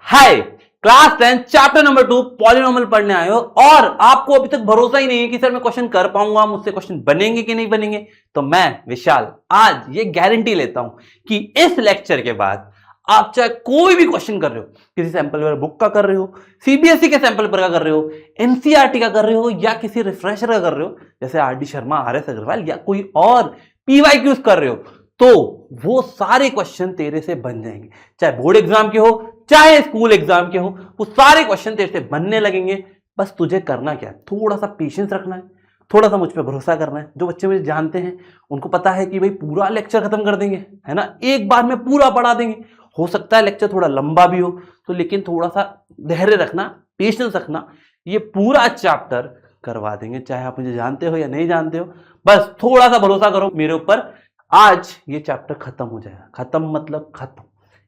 हाय, class 10 chapter number 2 polynomial पढ़ने आए हो और आपको अभी तक भरोसा ही नहीं है कि सर मैं क्वेश्चन कर पाऊंगा, मुझसे क्वेश्चन बनेंगे कि नहीं बनेंगे। तो मैं विशाल आज ये गारंटी लेता हूं कि इस लेक्चर के बाद आप चाहे कोई भी क्वेश्चन कर रहे हो, किसी सैंपल पेपर बुक का कर रहे हो, सीबीएसई के सैंपल पेपर का कर रहे हो, एनसीईआरटी का कर रहे हो या किसी रिफ्रेशर का कर रहे हो जैसे आरडी शर्मा, आरएस अग्रवाल या कोई और पीवाईक्यूज कर रहे हो, तो वो सारे क्वेश्चन तेरे से बन जाएंगे। चाहे बोर्ड एग्जाम के हो चाहे स्कूल एग्जाम के हो, वो सारे क्वेश्चन तेरे से बनने लगेंगे। बस तुझे करना क्या है, थोड़ा सा पेशेंस रखना है, थोड़ा सा मुझ पर भरोसा करना है। जो बच्चे मुझे जानते हैं उनको पता है कि भाई पूरा लेक्चर खत्म कर देंगे, है ना, एक बार में पूरा पढ़ा देंगे। हो सकता है लेक्चर थोड़ा लंबा भी हो, तो लेकिन थोड़ा सा धैर्य रखना, पेशेंस रखना, ये पूरा चैप्टर करवा देंगे, चाहे आप मुझे जानते हो या नहीं जानते हो। बस थोड़ा सा भरोसा करो मेरे ऊपर, आज ये चैप्टर खत्म हो जाएगा। खत्म मतलब खत्म,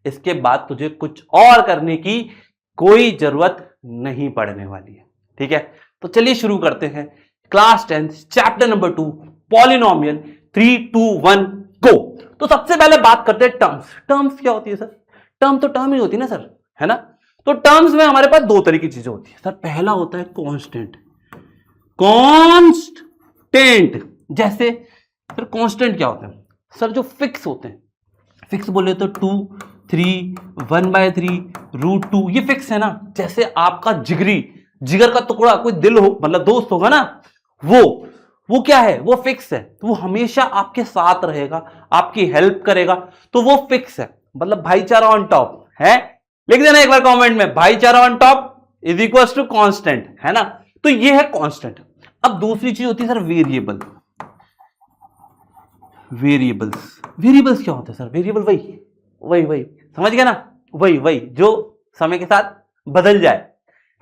इसके बाद तुझे कुछ और करने की कोई जरूरत नहीं पड़ने वाली है। ठीक है, तो चलिए शुरू करते हैं। क्लास 10 चैप्टर नंबर 2 पॉलिनोमियल 3 2 1 गो। तो सबसे पहले बात करते हैं टर्म्स। टर्म्स क्या होती है सर? टर्म तो टर्म ही होती है ना सर, है ना। तो टर्म्स में हमारे पास दो तरह की चीजें होती है सर। पहला होता है कांस्टेंट। कांस्टेंट जैसे सर कांस्टेंट क्या होते हैं सर? जो फिक्स होते हैं। फिक्स बोले तो 2 3 1/3 √2, ये फिक्स है ना। जैसे आपका जिगर का टुकड़ा कोई दिल हो, मतलब दोस्त होगा ना, वो क्या है? वो फिक्स है। तो वो हमेशा आपके साथ रहेगा, आपकी हेल्प करेगा, तो वो फिक्स है। मतलब भाईचारा ऑन टॉप है। लिख देना एक बार कमेंट में, भाईचारा on top is equal to constant, है ना। तो ये है कांस्टेंट। अब दूसरी चीज होती है सर वेरिएबल। वेरिएबल्स क्या होता है सर? वेरिएबल वही समझ गया ना, वही जो समय के साथ बदल जाए,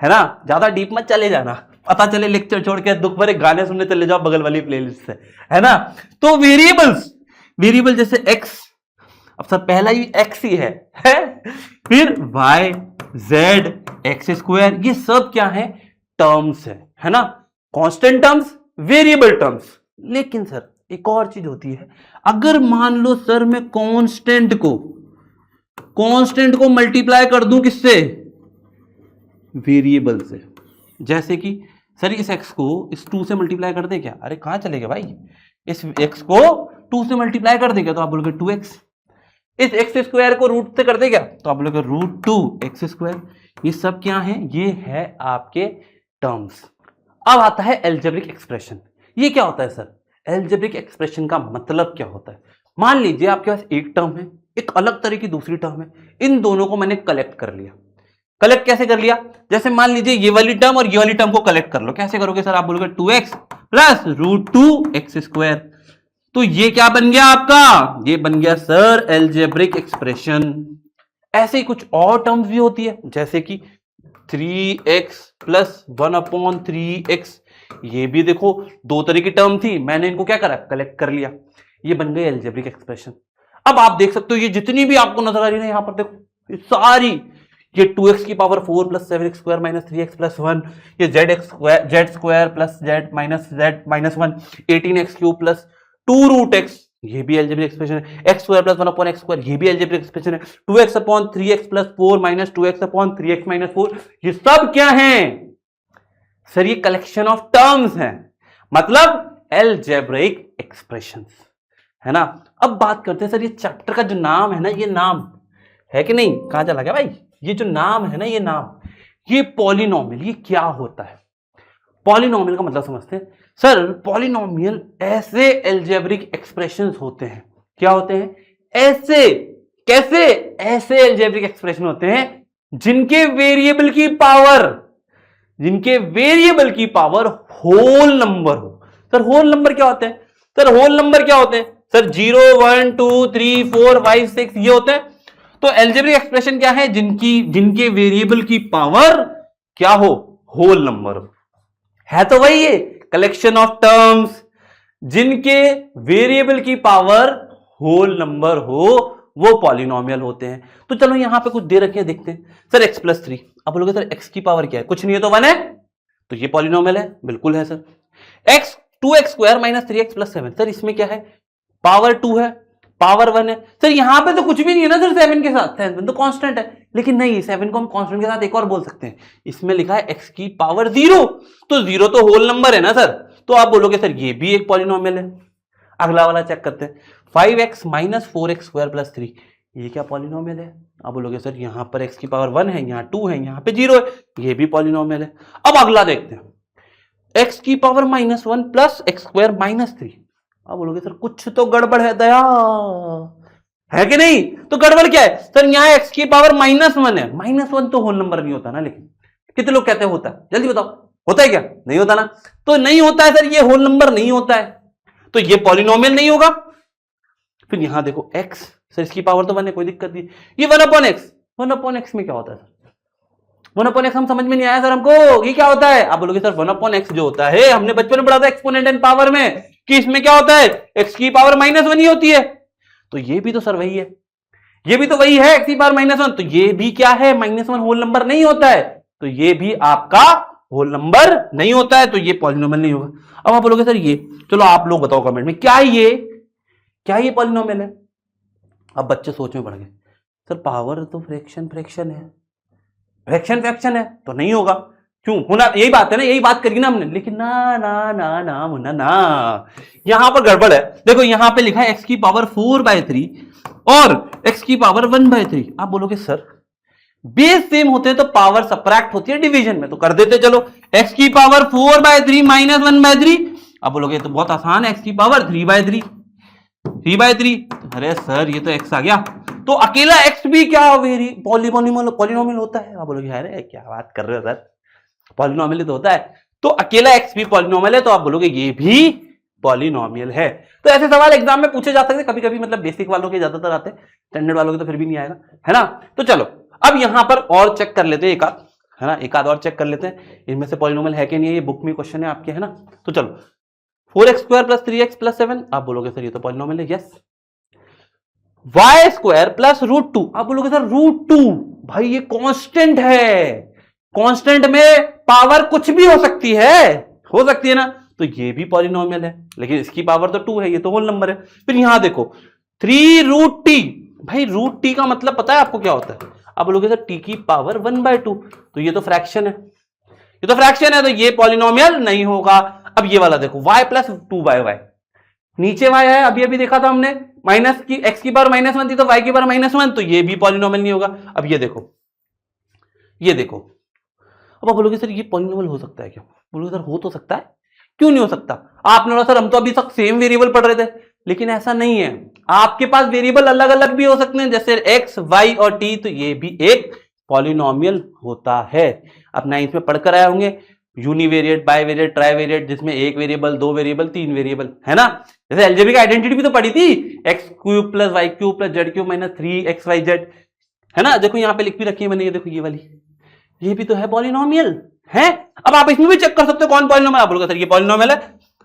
है ना। ज्यादा डीप मत चले जाना, पता चले लेक्चर छोड़ के दुख भरे गाने सुनने चले जाओ बगल वाली प्लेलिस्ट से, है ना। तो वेरिएबल जैसे एक्स, अब सर पहला ही एक्स ही है? फिर वाई जेड एक्स स्क्वायर, ये सब क्या है? टर्म्स है ना। Constant terms, variable terms. लेकिन सर एक और चीज होती है, अगर मान लो सर मैं कांस्टेंट को मल्टीप्लाई कर दूं किससे? वेरिएबल से। जैसे कि सर इस x को इस 2 से मल्टीप्लाई कर दे क्या? अरे कहां चले गए भाई? इस x को 2 से मल्टीप्लाई कर दे क्या? तो आप बोलोगे 2x। इस x स्क्वायर को रूट से कर दे क्या? तो आप बोलोगे √2x²। ये सब क्या है? ये है आपके टर्म्स। अब आता है एल्जेब्रिक एक्सप्रेशन। ये क्या होता है सर? एल्जेब्रिक एक्सप्रेशन का मतलब क्या होता है? मान लीजिए आपके पास एक टर्म है, एक अलग तरह की दूसरी टर्म है, इन दोनों को मैंने कलेक्ट कर लिया। कलेक्ट कैसे कर लिया? जैसे मान लीजिए ये वाली टर्म और ये वाली टर्म को कलेक्ट कर लो। कैसे करोगे सर? आप बोलोगे 2x प्लस √2x²। तो ये क्या बन गया आपका? ये बन गया सर एल्जेब्रिक एक्सप्रेशन। ऐसे ही कुछ और टर्म्स भी होती है, जैसे कि 3x प्लस 1/3x। ये भी देखो दो तरह की टर्म थी, मैंने इनको क्या करा? कलेक्ट कर लिया। ये बन गई एल्जेब्रिक एक्सप्रेशन। अब आप देख सकते हो ये जितनी भी आपको नजर आ रही है यहां पर देखो, ये सारी, ये 2x की power 4 plus 7x² minus 3x plus 1, ये z² plus z minus z minus 1, 18x³ plus 2√x, ये भी एल्जेब्रिक एक्सप्रेशन है। x² प्लस 1/x², ये भी एल्जेब्रिक एक्सप्रेशन है। 2x/3x plus 4 minus 2x/3x minus 4, ये सब क्या है सर? ये कलेक्शन ऑफ टर्म्स हैं, मतलब एल्जेब्रिक एक्सप्रेशंस, है ना। अब बात करते हैं सर ये चैप्टर का जो नाम है ना, ये नाम है कि नहीं? कहां चला गया भाई? ये जो नाम है ना, ये नाम, ये पॉलिनोमियल, ये क्या होता है? पॉलिनोमियल का मतलब समझते हैं सर। पॉलिनोमियल ऐसे एल्जेब्रिक एक्सप्रेशंस होते हैं। क्या होते हैं? ऐसे। कैसे? ऐसे एल्जेब्रिक एक्सप्रेशन होते हैं जिनके वेरिएबल की पावर होल नंबर हो। सर होल नंबर क्या होते हैं? सर 0 1 2 3 4 5 6 ये होते हैं। तो एल्जेब्रिक एक्सप्रेशन क्या है? जिनके वेरिएबल की पावर क्या हो? होल नंबर हो। है तो वही ये कलेक्शन ऑफ टर्म्स जिनके वेरिएबल की पावर होल नंबर हो, वो पॉलिनोमियल होते हैं। तो चलो यहां पे कुछ दे रखे हैं, देखते हैं। सर x प्लस 3, अब बोलोगे सर x की पावर क्या है? कुछ नहीं है तो 1 है, तो ये पॉलिनोमियल है। बिल्कुल है sir. x 2x² minus 3x plus 7, sir इसमें क्या है? पावर 2 है, पावर 1 है। सर यहां पे तो कुछ भी नहीं है ना सर 7 के साथ, 7 तो कांस्टेंट है। लेकिन नहीं, 7 को हम कांस्टेंट के साथ एक और बोल सकते हैं, इसमें लिखा है x की पावर 0, तो 0 तो होल नंबर है ना सर, तो आप बोलोगे सर ये भी एक पॉलिनोमियल है। अगला वाला चेक करते हैं, 5x minus 4x square plus 3, ये क्या पॉलिनोमियल है? आप बोलोगे सर यहां पर x की पावर 1 है, यहाँ 2 है, यहाँ पे 0 है, ये भी पॉलिनोमियल है। अब अगला देखते हैं, x की power -1 plus x square minus 3, आप बोलोगे सर कुछ तो गड़बड़ है दया, है कि नहीं? तो गड़बड़ क्या है सर? यहाँ x की पावर -1 है, -1 तो होल नंबर नहीं होता ना, लेकिन कितने लोग कहते हैं होता है? जल्दी बताओ, होता है क्या? नहीं होता ना, तो नहीं होता है सर, ये होल नंबर नहीं होता है, तो ये पॉलिनोमियल नहीं होगा। फिर यहां देखो x, सर इसकी पावर तो 1 है, कोई दिक्कत नहीं, ये 1/x, 1/x में क्या होता है सर? 1/x हम समझ में नहीं आया सर हमको, ये क्या होता है? आप बोलोगे सर 1/x जो होता है, हमने बचपन में पढ़ा था एक्सपोनेंट एंड पावर में, कि इसमें क्या होता है, x की पावर -1 ही होती है, तो ये भी तो सर वही है, ये भी तो वही है, x की पावर -1, तो ये भी क्या है, -1 होल नंबर नहीं होता है, तो ये भी आपका होल नंबर नहीं होता है, तो ये पॉलिनोमियल नहीं होगा। अब आप बोलोगे सर ये, चलो आप लोग बताओ कमेंट में, क्या ये पॉलिनोमियल है? अब बच्चे सोच में पड़ गए, सर पावर तो फ्रैक्शन है, फ्रैक्शन है, तो नहीं होगा, क्यों होना? यही बात है ना, यही बात करी ना हमने, लेकिन ना मुन्ना ना, यहां पर गड़बड़ है। देखो यहां पे लिखा है x की पावर 4/3 और x की पावर 1/3। आप बोलोगे सर बेस सेम होते हैं तो पावर सब्ट्रैक्ट होती है डिवीजन में, तो कर देते चलो, x की पावर 4/3 माइनस 1/3। आप बोलोगे तो बहुत आसान है, x की पावर 3/3, अरे सर ये तो x आ गया, तो अकेला x भी क्या पॉलिनोमियल होता है? आप बोलोगे अरे क्या बात कर रहे हो सर, पॉलिनोमियल तो होता है, तो अकेला x भी पॉलिनोमियल है, तो आप बोलोगे ये भी पॉलिनोमियल है। तो ऐसे सवाल एग्जाम में पूछे जा सकते हैं, कभी कभी मतलब बेसिक वालों के ज्यादातर आते हैं, स्टैंडर्ड वालों के तो फिर भी नहीं आएगा, है ना? तो चलो अब यहां पर और चेक कर लेते हैं एक आध, है ना, एक आध और चेक कर लेते हैं, इनमें से पॉलिनोमियल है कि नहीं, ये बुक में क्वेश्चन है आपके, है ना? तो चलो 4x square plus 3x plus 7, आप बोलोगे सर ये तो पॉलिनोमियल है, यस। y स्क्वायर प्लस √2, आप बोलोगे सर √2, भाई ये कांस्टेंट है, कांस्टेंट में पावर कुछ भी हो सकती है ना, तो ये भी पॉलिनोमियल है, लेकिन इसकी पावर तो 2 है, ये तो होल नंबर है। फिर यहां देखो 3√t, भाई √t का मतलब पता है आपको क्या होता है? आप बोलोगे सर t की पावर 1/2, तो ये तो फ्रैक्शन है, तो ये पॉलिनोमियल नहीं होगा। अब ये वाला देखो y प्लस 2/y, नीचे y है, अभी देखा था हमने, माइनस की x की पावर -1 थी, तो y की पावर -1, तो ये भी पॉलिनोमियल नहीं होगा। अब ये देखो, अब आप बोलोगे सर ये पॉलिनोमियल हो सकता है क्या? बोलोगे सर हो तो सकता है, क्यों नहीं हो सकता? आपने बोला सर हम तो अभी तक सेम वेरिएबल पढ़ रहे थे, लेकिन ऐसा नहीं है, आपके पास वेरिएबल अलग अलग भी हो सकते हैं, जैसे x, y और t, तो ये भी एक पॉलिनोमियल होता है। अब 9th में पढ़कर आए होंगे यूनिवेरिएट, बाइवेरिएट, ट्राइवेरिएट, जिसमें एक वेरिएबल, दो वेरिएबल, तीन वेरिएबल, है ना? जैसे अलजेब्रिक आइडेंटिटी भी तो पढ़ी थी, x³ plus y³ plus z³ minus 3xyz, है ना? देखो यहाँ पे लिख भी रखी है मैंने, ये देखो ये वाली, ये भी तो है पॉलिनोमियल है। अब आप इसमें भी चेक कर सकते हो कौन पॉलिनोमियल। आप लोग सर ये पॉलिनोमियल है,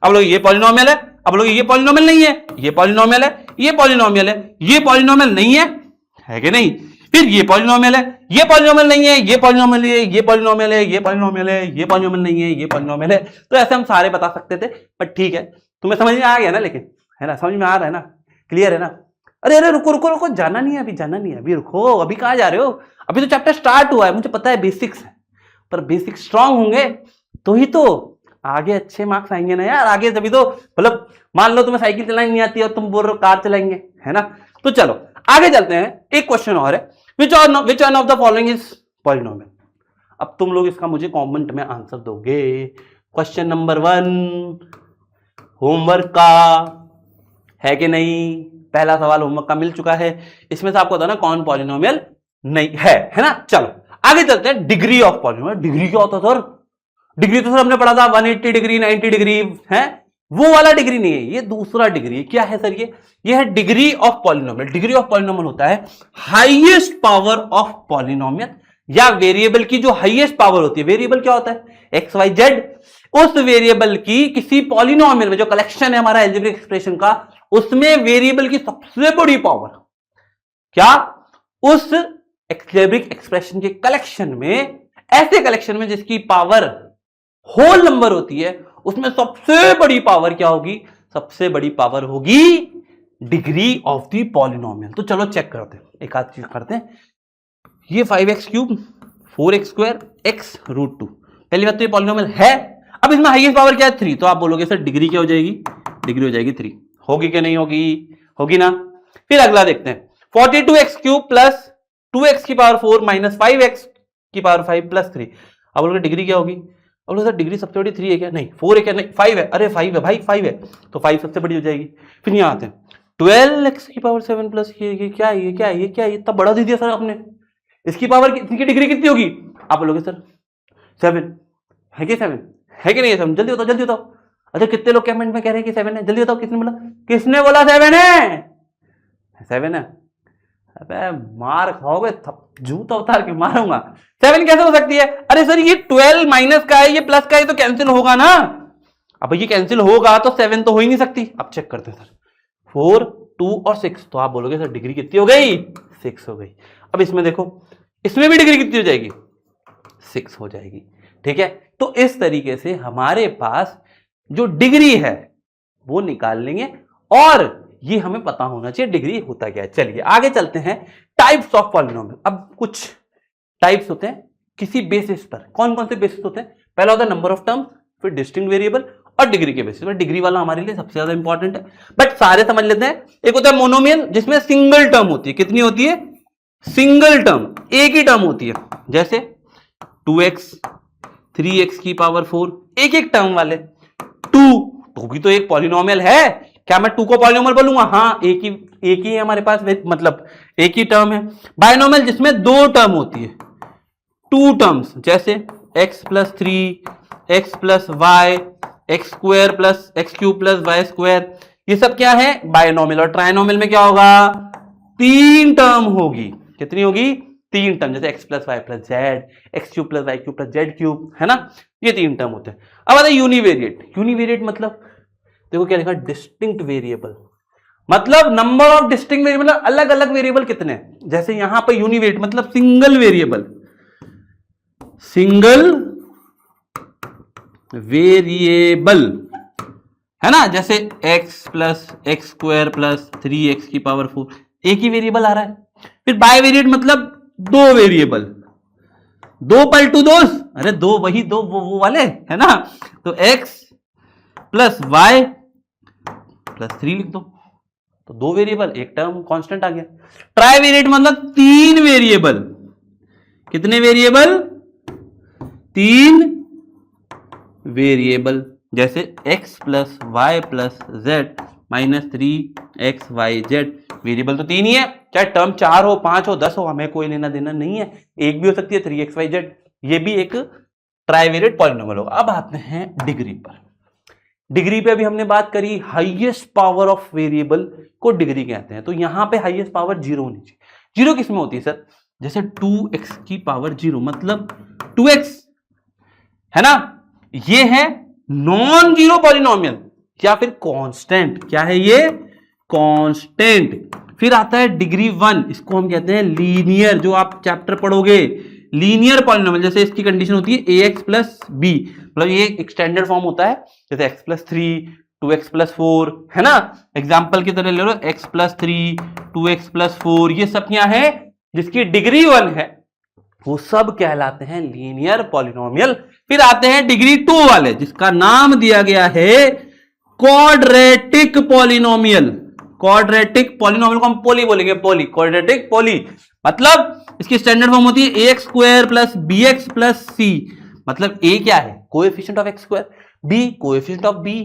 आप लोग ये पॉलिनोमियल है, आप लोग ये पॉलिनोमियल नहीं है, ये पॉलिनोमियल है, ये पॉलिनोमियल है, ये पॉलिनोमियल नहीं है कि नहीं? फिर ये पॉलिनोमियल है, ये पॉलिनोमियल नहीं है, ये पॉलिनोमियल है, ये पॉलिनोमियल है, ये पॉलिनोमियल है, ये पॉलिनोमियल नहीं है, ये पॉलिनोमियल है। तो ऐसे हम सारे बता सकते थे, पर ठीक है, तुम्हें समझ में आ गया ना? लेकिन है ना, समझ में आ रहा है ना? क्लियर है ना? अरे रुको, जाना नहीं है अभी रुको, अभी कहाँ जा रहे हो? अभी तो चैप्टर स्टार्ट हुआ है, मुझे पता है बेसिक्स है, पर बेसिक स्ट्रांग होंगे तो ही तो आगे अच्छे मार्क्स आएंगे ना यार। आगे तभी तो, मतलब मान लो तुम्हें साइकिल चलानी नहीं आती और तुम बोल रहे हो कार चलाएंगे, है ना? तो चलो आगे चलते हैं, एक क्वेश्चन और है, which one of the following is polynomial. अब तुम लोग इसका मुझे कमेंट में आंसर दोगे। क्वेश्चन नंबर 1 होमवर्क का है कि नहीं? पहला सवाल होमवर्क का मिल चुका है, इसमें से आपको बताना कौन पॉलिनोमियल नहीं है ना? चलो आगे चलते हैं, डिग्री ऑफ पॉलिनोमियल। डिग्री क्या होता है सर? डिग्री तो सर हमने पढ़ा था 180 डिग्री, 90 डिग्री, है वो वाला डिग्री नहीं है, ये दूसरा डिग्री है। क्या है सर ये है degree of polynomial. Degree of polynomial होता है हाईएस्ट पावर ऑफ पॉलिनोमियल, या वेरिएबल की जो हाईएस्ट पावर होती है। वेरिएबल क्या होता है? X y z. उस वेरिएबल की किसी पॉलिनोमियल में, जो कलेक्शन है हमारा अलजेब्रिक एक्सप्रेशन का, उसमें वेरिएबल की सबसे बड़ी पावर, क्या उस अलजेब्रिक एक्सप्रेशन के कलेक्शन में, ऐसे कलेक्शन में जिसकी पावर होल नंबर होती है, उसमें सबसे बड़ी पावर क्या होगी? सबसे बड़ी पावर होगी डिग्री ऑफ द पॉलिनोमियल। तो चलो चेक करते हैं, एक आध चीज करते हैं। ये 5x cube 4x square x root 2। पहली बात तो ये पॉलिनोमियल है। अब इसमें हाईएस्ट पावर क्या है 3, तो आप बोलोगे सर डिग्री क्या हो जाएगी, डिग्री हो जाएगी 3। होगी क्या नहीं होगी, होगी ना। फिर अगला देखते हैं 42x क्यूब प्लस 2x की पावर 4 माइनस 5x की पावर 5 प्लस 3। अब बोलोगे डिग्री क्या होगी, अब बोलोगे सर डिग्री सबसे बड़ी 3 है क्या, नहीं 4 है क्या, नहीं 5 है, अरे 5 है भाई 5 है, तो 5 सबसे बड़ी हो जाएगी। फिर यहाँ आते हैं 12x की पावर 7 प्लस ये क्या है, ये क्या है, ये क्या है, ये इतना बड़ा दे दिया सर आपने, इसकी पावर इसकी डिग्री कितनी होगी। आप बोलोगे सर 7 है कि 7 है कि नहीं है 7, जल्दी बताओ जल्दी बताओ। अच्छा कितने लोग कमेंट में कह रहे हैं कि 7 है, जल्दी बताओ किसने बोला, किसने बोला 7 है, 7 है। अबे मार खाओगे, जूता उतार के मारूंगा। 7 कैसे हो सकती है, अरे सर ये 12 माइनस का है, ये प्लस का है, तो कैंसिल होगा ना। अब ये कैंसिल होगा तो 7 तो हो ही नहीं सकती। अब चेक करते हैं सर 4 2 और 6, तो आप बोलोगे सर डिग्री कितनी हो गई, 6 हो गई। अब इसमें देखो, इसमें भी डिग्री कितनी हो जाएगी, 6 हो जाएगी। ठीक है, तो इस तरीके से हमारे पास जो डिग्री है वो निकाल लेंगे, और ये हमें पता होना चाहिए डिग्री होता क्या है। चलिए आगे चलते हैं टाइप्स ऑफ पॉलिनोमियल। अब कुछ टाइप्स होते हैं किसी बेसिस पर। कौन कौन से बेसिस होते हैं, पहला होता है नंबर ऑफ टर्म, फिर डिस्टिंक्ट वेरिएबल, और डिग्री के बेसिस पर। डिग्री वाला हमारे लिए सबसे ज्यादा इंपॉर्टेंट है, बट सारे समझ लेते हैं। एक होता है मोनोमियल जिसमें सिंगल टर्म होती है, कितनी होती है, सिंगल टर्म, एक ही टर्म होती है, जैसे 2x 3x की पावर 4, एक एक टर्म वाले। 2 तो भी तो एक पॉलिनोमियल है, क्या मैं 2 को पॉलिनोमियल बोलूंगा, हाँ एक ही है हमारे पास, मतलब एक ही टर्म है। बाइनोमियल जिसमें 2 टर्म होती है, 2 टर्म्स, जैसे x plus 3 x plus y x square plus x cube plus y square, ये सब क्या है बाइनोमियल। और ट्राइनोमियल में क्या होगा, 3 टर्म होगी, कितनी होगी, 3 टर्म, जैसे x plus y plus z, x cube plus y cube plus z cube, है ना, ये 3 टर्म होते हैं। अब आता है यूनिवेरिएट। यूनिवेरिएट मतलब देखो क्या लिखा, डिस्टिंक्ट वेरिएबल, मतलब नंबर ऑफ डिस्टिंक्ट वेरिएबल, अलग अलग वेरिएबल कितने, जैसे यहां पर यूनिवेरिएट मतलब सिंगल वेरिएबल, सिंगल वेरिएबल, है ना, जैसे x plus x square plus 3x की पावर 4, एक ही वेरिएबल आ रहा है। फिर बाइवेरिएट मतलब 2 वेरिएबल, 2 पलटू 2, अरे 2 वही 2 वो वाले, है ना, तो x प्लस y प्लस 3 लिख दो, तो 2 वेरिएबल, एक टर्म कांस्टेंट आ गया। ट्राइवेरिएट मतलब 3 वेरिएबल, कितने वेरिएबल, 3 वेरिएबल, जैसे x plus y plus z minus 3x y z, variable तो 3 ही है, चाहे टर्म 4 हो 5 हो 10 हो, हमें कोई लेना देना नहीं है, एक भी हो सकती है 3x वाई जेड, ये भी एक ट्राइवेरिएट पॉलिनोमियल होगा। अब आते हैं डिग्री पर। डिग्री पे अभी हमने बात करी, हाईएस्ट पावर ऑफ वेरिएबल को डिग्री कहते हैं, तो यहां पे हाईएस्ट पावर 0 होनी चाहिए। 0 किसमें होती है सर, जैसे 2x की पावर 0 मतलब 2x, है ना, ये है नॉन जीरो पॉलिनोमियल या फिर कांस्टेंट, क्या है ये, कांस्टेंट। फिर आता है डिग्री 1, इसको हम कहते हैं लीनियर, जो आप चैप्टर पढ़ोगे लीनियर पॉलिनोमियल, जैसे इसकी कंडीशन होती है ax प्लस बी, मतलब ये एक स्टैंडर्ड फॉर्म होता है, जैसे x प्लस 3 2x प्लस 4, है ना, एग्जाम्पल की तरह ले लो x प्लस 3 2x प्लस 4, ये सब क्या है जिसकी डिग्री 1 है, वो सब कहलाते हैं लीनियर पॉलिनोमियल। फिर आते हैं डिग्री 2 वाले, जिसका नाम दिया गया है क्वाड्रेटिक पॉलिनोमियल। क्वाड्रेटिक पॉलिनोमियल को हम पोली बोलेंगे, पोली, क्वाड्रेटिक पोली, मतलब इसकी स्टैंडर्ड फॉर्म होती है ax square plus bx plus c, मतलब a क्या है, coefficient of x square, b coefficient of b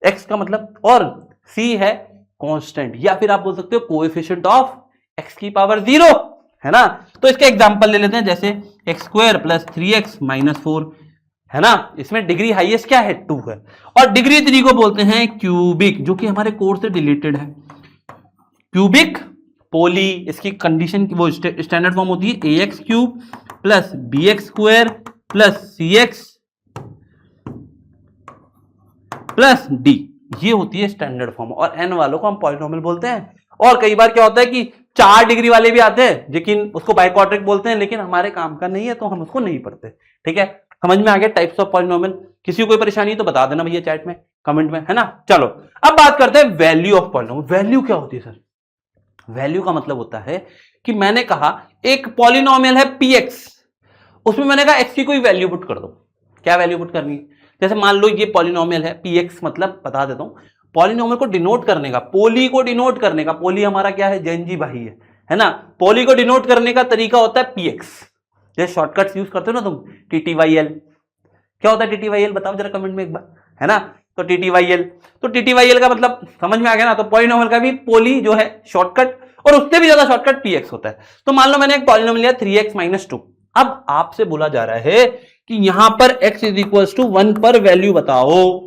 x का मतलब, और c है कांस्टेंट, या फिर आप बोल सकते हो कोएफिशिएंट ऑफ x की पावर 0, है ना। तो इसके एग्जांपल ले लेते हैं, जैसे x square plus 3x minus 4, है ना, इसमें डिग्री हाईएस्ट क्या है 2 है। और डिग्री 3 को बोलते हैं क्यूबिक, जो कि हमारे कोर्स से रिलेटेड है, क्यूबिक पोली। इसकी कंडीशन वो स्टैंडर्ड फॉर्म होती है ax cube plus bx square plus cx plus d, ये होती है स्टैंडर्ड फॉर्म, और n वालों को हम पॉलिनोमियल बोलते हैं। और कई बार क्या होता है कि 4 डिग्री वाले भी आते हैं, लेकिन उसको बाइक्वाड्रिक बोलते हैं, लेकिन हमारे काम का नहीं है तो हम उसको नहीं पढ़ते। ठीक है, समझ में आ गया टाइप्स ऑफ पॉलिनोमियल। किसी को कोई परेशानी तो बता देना भैया चैट में, कमेंट में, है ना। चलो अब बात करते हैं वैल्यू ऑफ पॉलिनोमियल। वैल्यू क्या होती है सर, वैल्यू का मतलब होता है कि मैंने कहा एक पॉलिनोमियल है px, उसमें मैंने कहा x की कोई वैल्यू पुट कर दो। क्या वैल्यू पुट करनी है? जैसे मान लो ये पॉलिनोमियल है px, मतलब बता देता हूं, पॉलिनोमियल को डिनोट करने का, पोली को डिनोट करने का, पोली हमारा क्या है, जैन भाई है ना, पोली को डिनोट करने का तरीका होता है px। जैसे शॉर्टकट्स यूज करते हो ना तुम, TTYL, क्या होता है TTYL बताओ जरा कमेंट में एक बार, है ना, तो TTYL का मतलब समझ में आ गया ना। तो पॉलिनोमियल का भी पोली जो है शॉर्टकट, और उससे भी ज्यादा शॉर्टकट px होता है। तो मान लो मैंने एक पॉलिनोमियल लिया 3x - 2, अब आपसे बोला जा रहा है कि यहां पर x = 1 पर वैल्यू बताओ।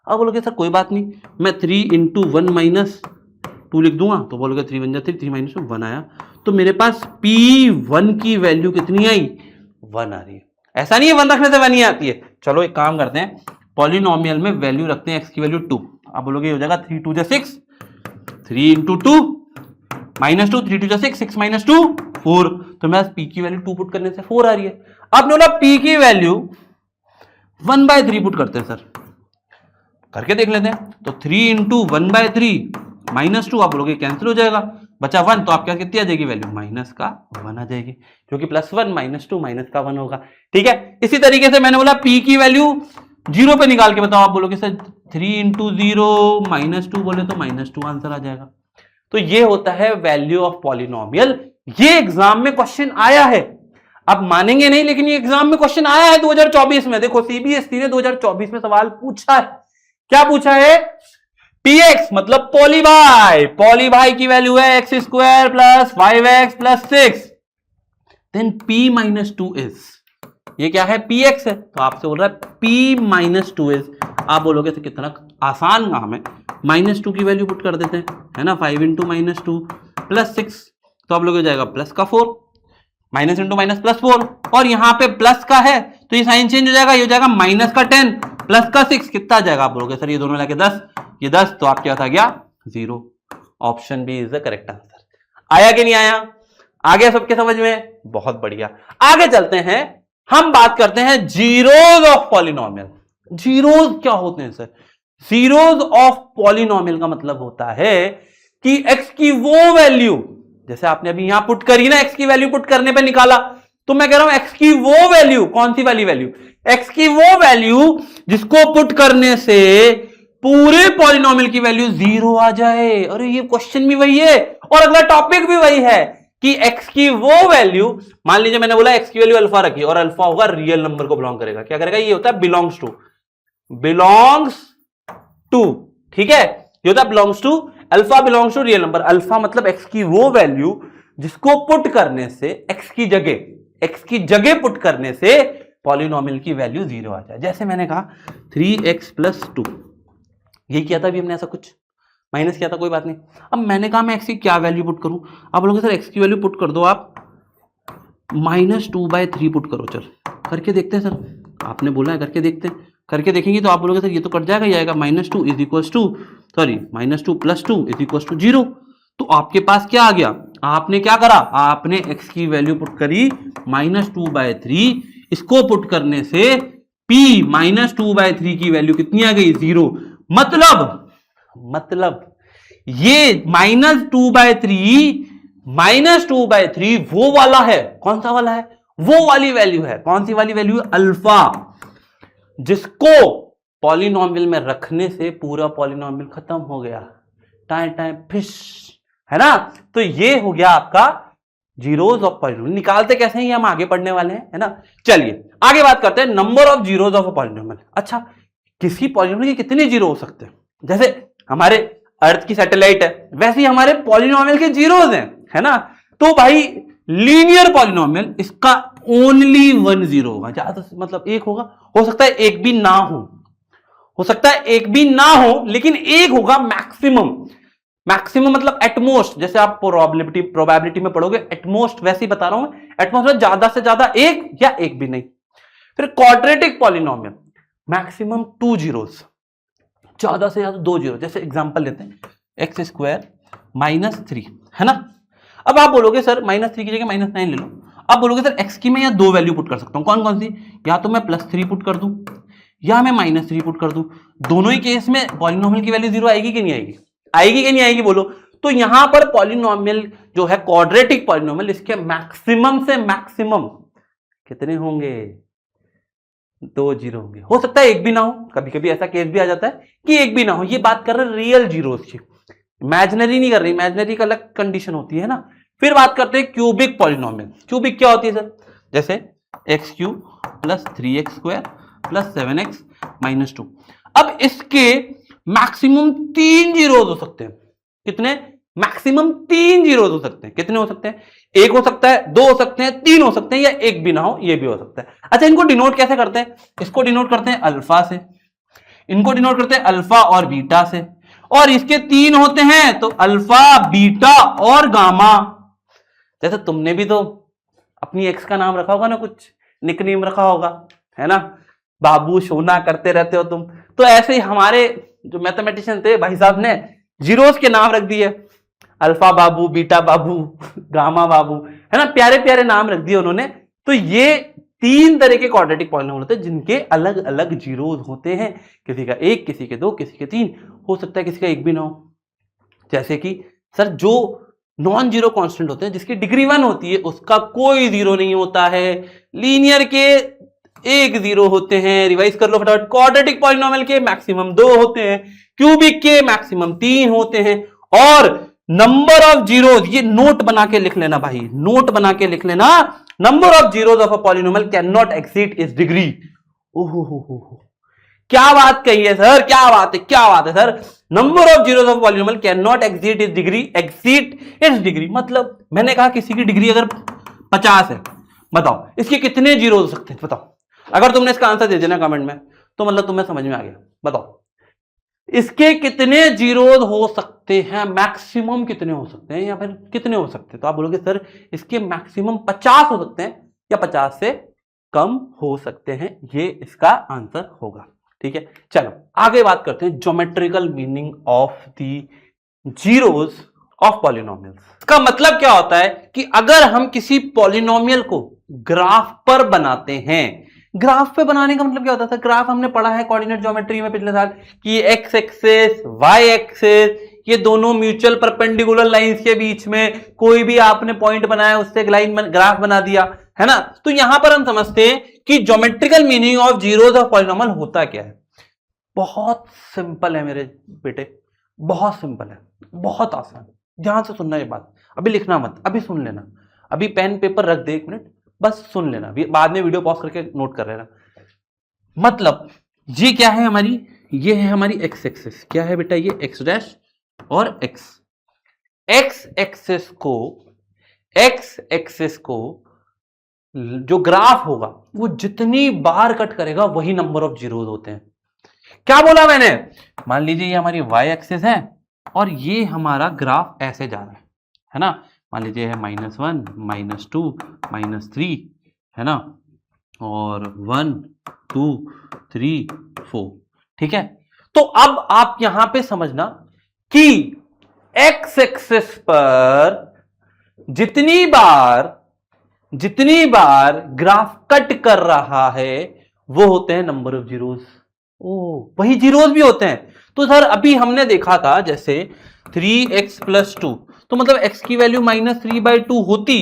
अब बोलोगे सर कोई बात नहीं, मैं 3 × 1 - 2 लिख दूंगा, तो बोलोगे 3 × 1 = 3, 3 - 2 1 आया, तो मेरे पास P1 की वैल्यू कितनी आई, 1 आ रही है। ऐसा नहीं है 1 रखने से 1 ही आती है। चलो एक काम करते हैं, पॉलिनोमियल में वैल्यू रखते हैं x की वैल्यू 2। आप बोलोगे हो जाएगा 3 × 2 = 6, 3 × 2 -2, 3 × 2 = 6, 6 - 2 4, तो मेरे पास p की वैल्यू 2 पुट करने से 4 आ रही है। आपने बोला p की वैल्यू 1/3 पुट करते हैं सर, करके देख लेते हैं। तो 3 × 1/3 -2, आप बोलोगे कैंसिल हो जाएगा, बचा 1, तो आप क्या कितनी आ जाएगी वैल्यू, -1 आ जाएगी, क्योंकि +1 - 2 -1 होगा। ठीक है, इसी तरीके से मैंने बोला p की वैल्यू 0 पे निकाल के बताओ, आप बोलोगे सर 3 × 0 -2 बोले तो -2 आंसर आ जाएगा। तो ये होता है वैल्यू ऑफ पॉलिनोमियल। ये एग्जाम में क्वेश्चन आया है, आप मानेंगे नहीं लेकिन ये एग्जाम में क्वेश्चन आया है 2024 में। देखो सीबीएसई ने 2024 में सवाल पूछा है, क्या पूछा है, px मतलब पॉली भाई की वैल्यू है x² + 5x + 6, then p - 2 is, ये क्या है, px है, तो आपसे बोल रहा है p - 2 इज। आप बोलोगे तो कितना आसान काम है, -2 की वैल्यू पुट कर देते हैं, है ना, 5 × -2 + 6, तो आप लोग हो जाएगा प्लस का 4, माइनस इंटू माइनस +4, और यहां पे प्लस का है तो ये साइन चेंज हो जाएगा, ये हो जाएगा -10 + का 6, कितना आ जाएगा, आप बोलोगे सर ये दोनों मिला के 10, ये 10, तो आपके पास आ गया 0। Option B is the correct answer. आया कि नहीं आया, आ गया सबके समझ में, बहुत बढ़िया। आगे चलते हैं, हम बात करते हैं जीरोज ऑफ पॉलिनोमियल। जीरोज क्या होते हैं सर, जीरोज ऑफ पॉलिनोमियल का मतलब होता है कि x की वो वैल्यू, जैसे आपने अभी यहां पुट करी ना, x की वैल्यू पुट करने पे निकाला, तो मैं कह रहा हूं x की वो वैल्यू, कौन सी वाली वैल्यू, x की वो वैल्यू जिसको पुट करने से पूरे पॉलिनोमियल की वैल्यू 0 आ जाए। अरे ये क्वेश्चन भी वही है और अगला टॉपिक भी वही है कि x की वो वैल्यू, मान लीजिए मैंने बोला x की वैल्यू अल्फा रखी, और अल्फा होगा रियल नंबर को बिलोंग करेगा, क्या करेगा, ये होता है बिलोंग्स टू, ठीक है, ये होता है belongs to, alpha belongs to real number. Alpha मतलब x की वो वैल्यू जिसको पुट करने से x की जगह पुट करने से पॉलिनोमियल की वैल्यू 0 आ जाए। जैसे मैंने कहा 3x + 2, ये किया था अभी हमने, ऐसा कुछ माइनस किया था, कोई बात नहीं। अब मैंने कहा मैं x की क्या वैल्यू पुट करूं, आप लोग सर x की वैल्यू पुट कर दो, आप -2/3 पुट करो। चल करके देखते हैं सर, आपने बोला है करके देखते हैं, करके देखेंगे तो आप बोलोगे सर ये तो कट जाएगा, ये आएगा -2 = -2 + 2 0। तो आपके पास क्या आ गया, आपने क्या करा, आपने x की वैल्यू पुट करी -2/3, इसको पुट करने से p -2/3 की वैल्यू कितनी आ गई, 0। मतलब ये -2/3 वो वाला है, कौन सा वाला है, वो वाली वैल्यू है, कौन सी वाली वैल्यू है, अल्फा, जिसको पॉलिनोमियल में रखने से पूरा पॉलिनोमियल खत्म हो गया, टाइम फिश, है ना। तो ये हो गया आपका जीरोज ऑफ पॉलिनोमियल। निकालते कैसे हैं ये हम आगे पढ़ने वाले हैं, है ना। चलिए आगे बात करते हैं number of zeros of polynomial. अच्छा, किसी पॉलिनोमियल के कितने जीरो हो सकते हैं, जैसे हमारे अर्थ की सैटेलाइट है, वैसे ही हमारे पॉलिनोमियल के जीरोज हैं, है ना। तो भाई लीनियर पॉलिनोमियल, इसका ओनली 1 जीरो होगा, ज्यादा मतलब एक होगा, हो सकता है एक भी ना हो सकता है एक भी ना हो, लेकिन एक होगा मैक्सिमम मतलब एटमोस्ट, जैसे आप प्रोबेबिलिटी में पढ़ोगे एटमोस्ट, वैसे ही बता रहा हूं, एटमोस्ट मतलब ज्यादा से ज्यादा एक या एक भी नहीं। फिर क्वाड्रेटिक पॉलिनोमियल, मैक्सिमम 2 जीरोस, ज्यादा से ज्यादा 2 जीरो। जैसे एग्जांपल लेते हैं x² - 3, है ना। अब आप बोलोगे सर -3 की जगह -9 ले लो। अब बोलोगे सर x की मैं यहाँ 2 वैल्यू पुट कर सकता हूं, कौन कौन सी, या तो मैं +3 पुट कर दूं या मैं -3 पुट कर दूं। दोनों ही केस में पॉलिनोमियल की वैल्यू 0 आएगी कि नहीं आएगी, आएगी कि नहीं आएगी बोलो। तो यहां पर पॉलिनोमियल जो है क्वाड्रेटिक पॉलिनोमियल, इसके मैक्सिमम से मैक्सिमम कितने होंगे? 2 जीरो होंगे। हो सकता है एक भी ना हो, कभी कभी ऐसा केस भी आ जाता है कि एक भी ना हो। ये बात कर रहे रियल जीरोस की, इमेजिनरी नहीं कर रही, इमेजिनरी का अलग कंडीशन होती है ना। फिर बात करते हैं क्यूबिक पॉलिनोमियल। क्यूबिक क्या होती है सर? जैसे x cube plus 3x square plus 7x minus 2। अब इसके मैक्सिमम 3 जीरोस हो सकते हैं। कितने? मैक्सिमम 3 जीरोस हो सकते हैं। कितने हो सकते हैं? एक हो सकता है, 2 हो सकते हैं, 3 हो सकते हैं, या एक भी ना हो, ये भी हो सकता है। अच्छा, इनको डिनोट कैसे करते हैं? इसको डिनोट करते हैं अल्फा से, इनको डिनोट करते हैं अल्फा और बीटा से, और इसके 3 होते हैं तो अल्फा, बीटा और गामा। जैसे तुमने भी तो अपनी एक्स का नाम रखा होगा ना, कुछ निकनेम रखा होगा, है ना, बाबू सोना करते रहते हो तुम। तो ऐसे ही हमारे जो मैथमेटिशियन थे भाई साहब ने जीरोस के नाम रख दिए, अल्फा बाबू, बीटा बाबू, गामा बाबू, है ना, प्यारे प्यारे नाम रख दिए उन्होंने। तो ये 3 तरह के क्वाड्रेटिक पॉलिनोमियल होते हैं जिनके अलग अलग जीरोस होते हैं। किसी का 1, किसी के 2, किसी के 3, हो सकता है किसी का 1 भी ना हो। जैसे कि सर जो नॉन जीरो कांस्टेंट होते हैं जिसकी डिग्री 1 होती है उसका कोई जीरो नहीं होता है। लीनियर के 1 जीरो होते हैं। रिवाइज कर लो फटाफट। क्वाड्रेटिक पॉलिनोमियल के मैक्सिमम 2 होते हैं, क्यूबिक के मैक्सिमम 3 होते हैं, और नंबर ऑफ जीरोस, ये नोट बना के लिख लेना भाई, नोट बना के लिख लेना, number of zeros of a polynomial can not exceed it's degree. ओहो, क्या बात कही है सर, क्या बात है, क्या बात है sir. Number of zeros of polynomial can not exceed it's degree, exceed it's degree मतलब मैंने कहा किसी की डिग्री अगर 50 है, बताओ इसके कितने जीरो हो सकते हैं, बताओ। अगर तुमने इसका आंसर दे देना कमेंट में तो मतलब तुम्हें समझ में आ गया। बताओ इसके कितने जीरोस हो सकते हैं, मैक्सिमम कितने हो सकते हैं, या फिर कितने हो सकते हैं। तो आप बोलोगे सर इसके मैक्सिमम 50 हो सकते हैं या 50 से कम हो सकते हैं, ये इसका आंसर होगा। ठीक है, चलो आगे बात करते हैं geometrical meaning of the zeros of polynomials. इसका मतलब क्या होता है कि अगर हम किसी पॉलिनोमियल को ग्राफ पर बनाते हैं, ग्राफ पे बनाने का मतलब क्या होता है? ग्राफ हमने पढ़ा है कोऑर्डिनेट ज्योमेट्री में पिछले साल कि एक्स एक्सिस, वाई एक्सिस, ये दोनों म्यूचुअल परपेंडिकुलर लाइंस के बीच में कोई भी आपने पॉइंट बनाया उससे लाइन ग्राफ बना दिया, है ना। तो यहां पर हम समझते हैं कि geometrical meaning of zeros of polynomial होता क्या है। बहुत सिंपल है मेरे बेटे, बहुत सिंपल है, बहुत आसान। ध्यान से सुनना ये बात, अभी लिखना मत, अभी सुन लेना, अभी पेन पेपर रख दे 1 मिनट, बस सुन लेना, बाद में वीडियो पॉज करके नोट कर लेना। मतलब ये क्या है हमारी, ये है हमारी एक्स एक्सिस। क्या है बेटा? ये एक्स डैश और एक्स। एक्स एक्सिस को जो ग्राफ होगा वो जितनी बार कट करेगा वही नंबर ऑफ जीरोस होते हैं। क्या बोला मैंने? मान लीजिए ये हमारी वाई एक्सिस है और ये हमारा ग्राफ ऐसे जा रहा है ना। मान लीजिए है -1, -2, -3, है ना, और 1, 2, 3, 4। ठीक है, तो अब आप यहां पे समझना कि एक्स एक्सिस पर जितनी बार ग्राफ कट कर रहा है वो होते हैं नंबर ऑफ जीरोस। वही जीरोस भी होते हैं। तो सर अभी हमने देखा था जैसे 3x + 2, तो मतलब x की वैल्यू -3/2 होती,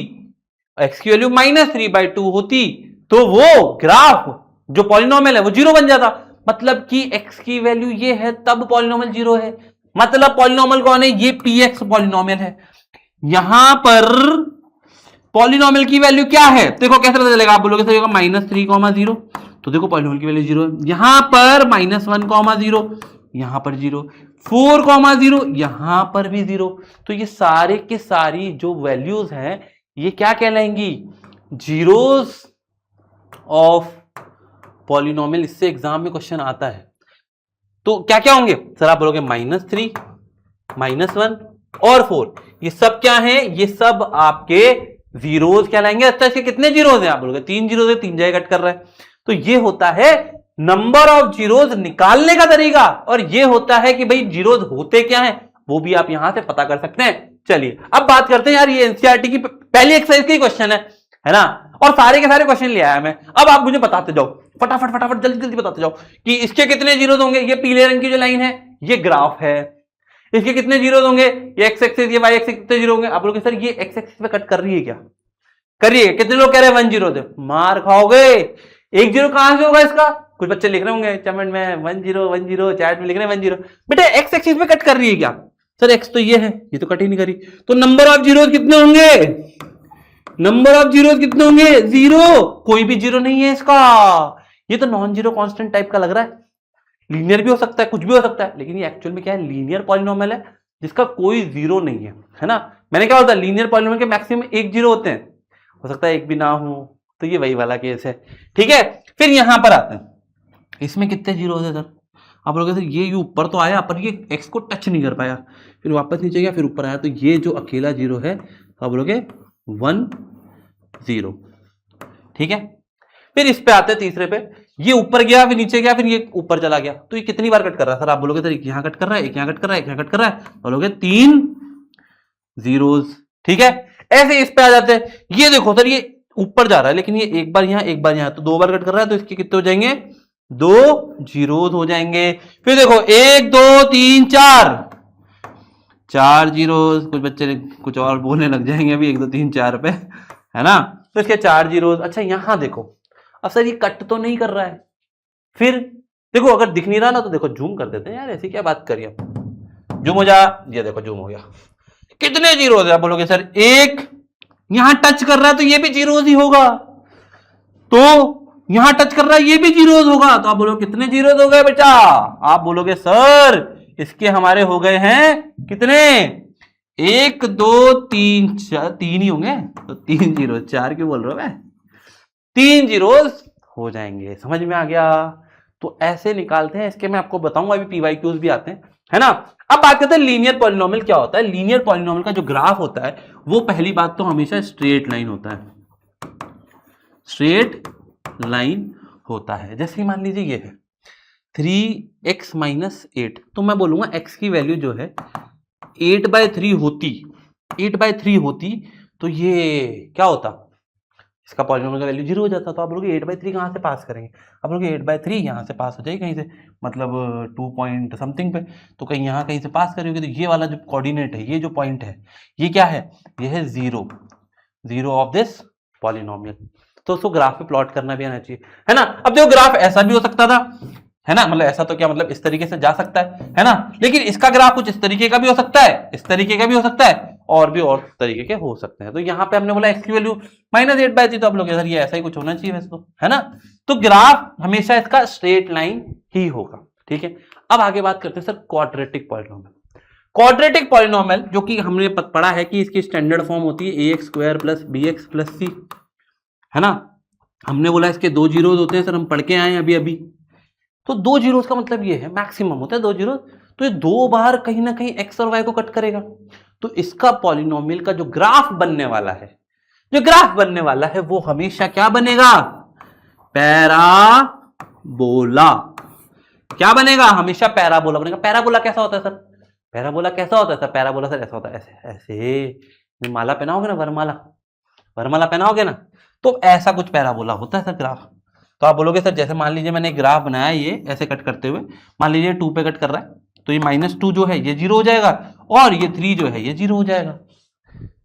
x की वैल्यू -3/2 होती तो वो ग्राफ जो पॉलिनोमियल है वो जीरो बन जाता। मतलब कि x की वैल्यू ये है तब पॉलिनोमियल जीरो है। मतलब पॉलिनोमियल कौन है? ये px पॉलिनोमियल है। यहां पर पॉलिनोमियल की वैल्यू क्या है देखो, कैसे पता चलेगा? आप बोलोगे सर -3, 0, तो देखो पॉलिनोमियल की वैल्यू 0 है। यहां पर -1, 0, यहां पर 0, 4, 0, यहां पर भी 0। तो ये सारे के सारी जो वैल्यूज हैं ये क्या कहलाएंगी? Zeros of polynomial. इससे एग्जाम में क्वेश्चन आता है। तो क्या क्या होंगे सर? आप बोलोगे -3, -1 और 4, ये सब क्या है? ये सब आपके जीरोस कहलाएंगे। अच्छा इसके कितने जीरोस हैं? आप बोलोगे 3 जीरोस है, 3 जगह कट कर रहा है। तो ये होता है नंबर ऑफ जीरोस निकालने का तरीका, और ये होता है कि भाई जीरोस होते क्या हैं वो भी आप यहां से पता कर सकते हैं। चलिए अब बात करते हैं यार, ये एनसीईआरटी की पहली एक्सरसाइज का क्वेश्चन है ना, और सारे के सारे क्वेश्चन ले आया मैं। अब आप मुझे बताते जाओ फटाफट जल्दी जल्दी बताते जाओ कि इसके कितने जीरोस होंगे। ये पीले रंग की जो लाइन है ये ग्राफ है, इसके कितने जीरो होंगे, ये एक्स एक्सिस ये वाई एक्सिस कितने जीरो होंगे। आप लोग सर ये एक्स एक्सिस पे कट कर रही है क्या, करिए। कितने लोग कह रहे हैं 1 0 दे, मार खाओगे। 1 0 कहां से होगा इसका, कुछ बच्चे लिख रहे होंगे कमेंट में 1 0 1 0, चैट में लिख रहे हैं 1 0। बेटा एक्स एक्सिस पे कट कर रही है क्या, सर एक्स तो ये है, ये तो कट ही नहीं करी, तो नंबर ऑफ जीरोस कितने होंगे, नंबर ऑफ जीरोस कितने होंगे, 0, कोई भी जीरो नहीं है इसका। ये तो नॉन जीरो कांस्टेंट टाइप का लग रहा है, लीनियर भी हो सकता है, कुछ भी हो सकता है, लेकिन ये एक्चुअल में क्या है, लीनियर पॉलिनोमियल है जिसका कोई जीरो नहीं है ना। मैंने क्या होता है, लीनियर पॉलिनोमियल के मैक्सिमम 1 जीरो होते हैं, हो सकता है एक भी ना हो, तो ये वही वाला केस है, ठीक है। फिर यहां पर आते हैं, इसमें कितने जीरो होते हैं सर, आप लोग सर ये ऊपर तो आया पर ये एक्स को टच नहीं कर पाया, फिर वापस नीचे गया, फिर ऊपर आया, तो ये जो अकेला जीरो है तो आप बोलोगे 1 0, ठीक है। फिर इस पे आते हैं तीसरे पे, ये ऊपर गया फिर नीचे गया फिर ये ऊपर चला गया, तो ये कितनी बार कट कर रहा है सर, आप बोलोगे सर एक यहां कट कर रहा है, एक यहां कट कर रहा है, एक यहां कट कर रहा है, बोलोगे 3 जीरोस, ठीक है। ऐसे इस पे आ जाते हैं, ये देखो सर ये ऊपर जा रहा है लेकिन ये एक बार यहां एक बार यहां, तो 2 बार कट कर रहा है, तो इसके कितने हो जाएंगे, 2 जीरोस हो जाएंगे। फिर देखो 1 2 3 4 जीरोस, कुछ बच्चे कुछ और बोलने लग जाएंगे अभी 1 2 3 4 पे, है ना, तो इसके 4 जीरोस। अच्छा यहां देखो, अब सर ये कट तो नहीं कर रहा है, फिर देखो अगर दिख नहीं रहा ना तो देखो जूम कर देते हैं यार, ऐसी क्या बात करिए, जूम हो जा, ये देखो जूम हो गया, कितने जीरोस है, आप बोलोगे सर एक यहां टच कर रहा है तो ये भी जीरोस ही होगा, तो यहां टच कर रहा है ये भी जीरोस होगा, तो आप बोलोगे कितने जीरोस हो गए बेटा, आप बोलोगे सर इसके हमारे हो गए हैं कितने, 1 2 3 4, 3 ही होंगे, तो 3 जीरो, 4 क्यों बोल रहा हूं मैं, 3 जीरोस हो जाएंगे, समझ में आ गया। तो ऐसे निकालते हैं, इसके मैं आपको बताऊंगा, अभी पीवाईक्यूज भी आते हैं, है ना। अब बात करते हैं लीनियर पॉलिनोमियल क्या होता है। लीनियर पॉलिनोमियल का जो ग्राफ होता है वो पहली बात तो हमेशा स्ट्रेट लाइन होता है, स्ट्रेट लाइन होता है। जैसे मान लीजिए ये है 3x - 8, तो मैं बोलूंगा x की वैल्यू जो है 8/3 होती, 8/3 होती, तो ये क्या होता, इसका पॉलिनोमियल का वैल्यू 0 हो जाता। तो आप लोग 8/3 कहां से पास करेंगे, आप लोग 8/3 यहां से पास हो जाएगी कहीं से, मतलब 2 पॉइंट समथिंग पे, तो कहीं यहां कहीं से पास करोगे, तो ये वाला जो कोऑर्डिनेट है, ये जो पॉइंट है, ये क्या है, ये है 0 ऑफ दिस पॉलिनोमियल। तो उसको ग्राफ पे प्लॉट करना भी आना चाहिए, है ना। अब देखो ग्राफ ऐसा भी हो सकता था, है ना, मतलब ऐसा तो क्या मतलब इस तरीके से जा सकता है ना, लेकिन इसका ग्राफ कुछ इस तरीके का भी हो सकता है, इस तरीके का भी हो सकता है, और भी और तरीके के हो सकते हैं। तो यहाँ पे हमने बोला x की वैल्यू -8/3, तो आप लोग सर ये ऐसा ही कुछ होना चाहिए वैसे तो, है ना। तो ग्राफ हमेशा इसका स्ट्रेट लाइन ही होगा, ठीक है। अब आगे बात करते हैं sir quadratic polynomial. Quadratic polynomial जो कि हमने पढ़ा है कि इसकी स्टैंडर्ड फॉर्म होती है ax² + bx + c, है ना। हमने बोला इसके 2 जीरोस होते हैं सर, हम पढ़ के आए अभी अभी, तो 2 जीरोस का मतलब ये है मैक्सिमम होता है 2 जीरोस, तो ये 2 बार कहीं ना कहीं x और y को कट करेगा, तो इसका पॉलिनोमियल का जो ग्राफ बनने वाला है, जो ग्राफ बनने वाला है वो हमेशा क्या बनेगा, पैराबोला। क्या बनेगा, हमेशा पैराबोला बनेगा। पैराबोला कैसा होता है सर, पैराबोला कैसा होता है सर, पैराबोला सर ऐसा होता है, ऐसे ऐसे माला पहनाओगे ना, वरमाला, वरमाला पहनाओगे ना, तो ऐसा कुछ पैराबोला होता है सर ग्राफ। तो आप बोलोगे सर जैसे मान लीजिए मैंने एक ग्राफ बनाया, ये ऐसे कट करते हुए, मान लीजिए 2 पे कट कर रहा है, तो ये -2 जो है ये 0 हो जाएगा, और ये 3 जो है ये 0 हो जाएगा।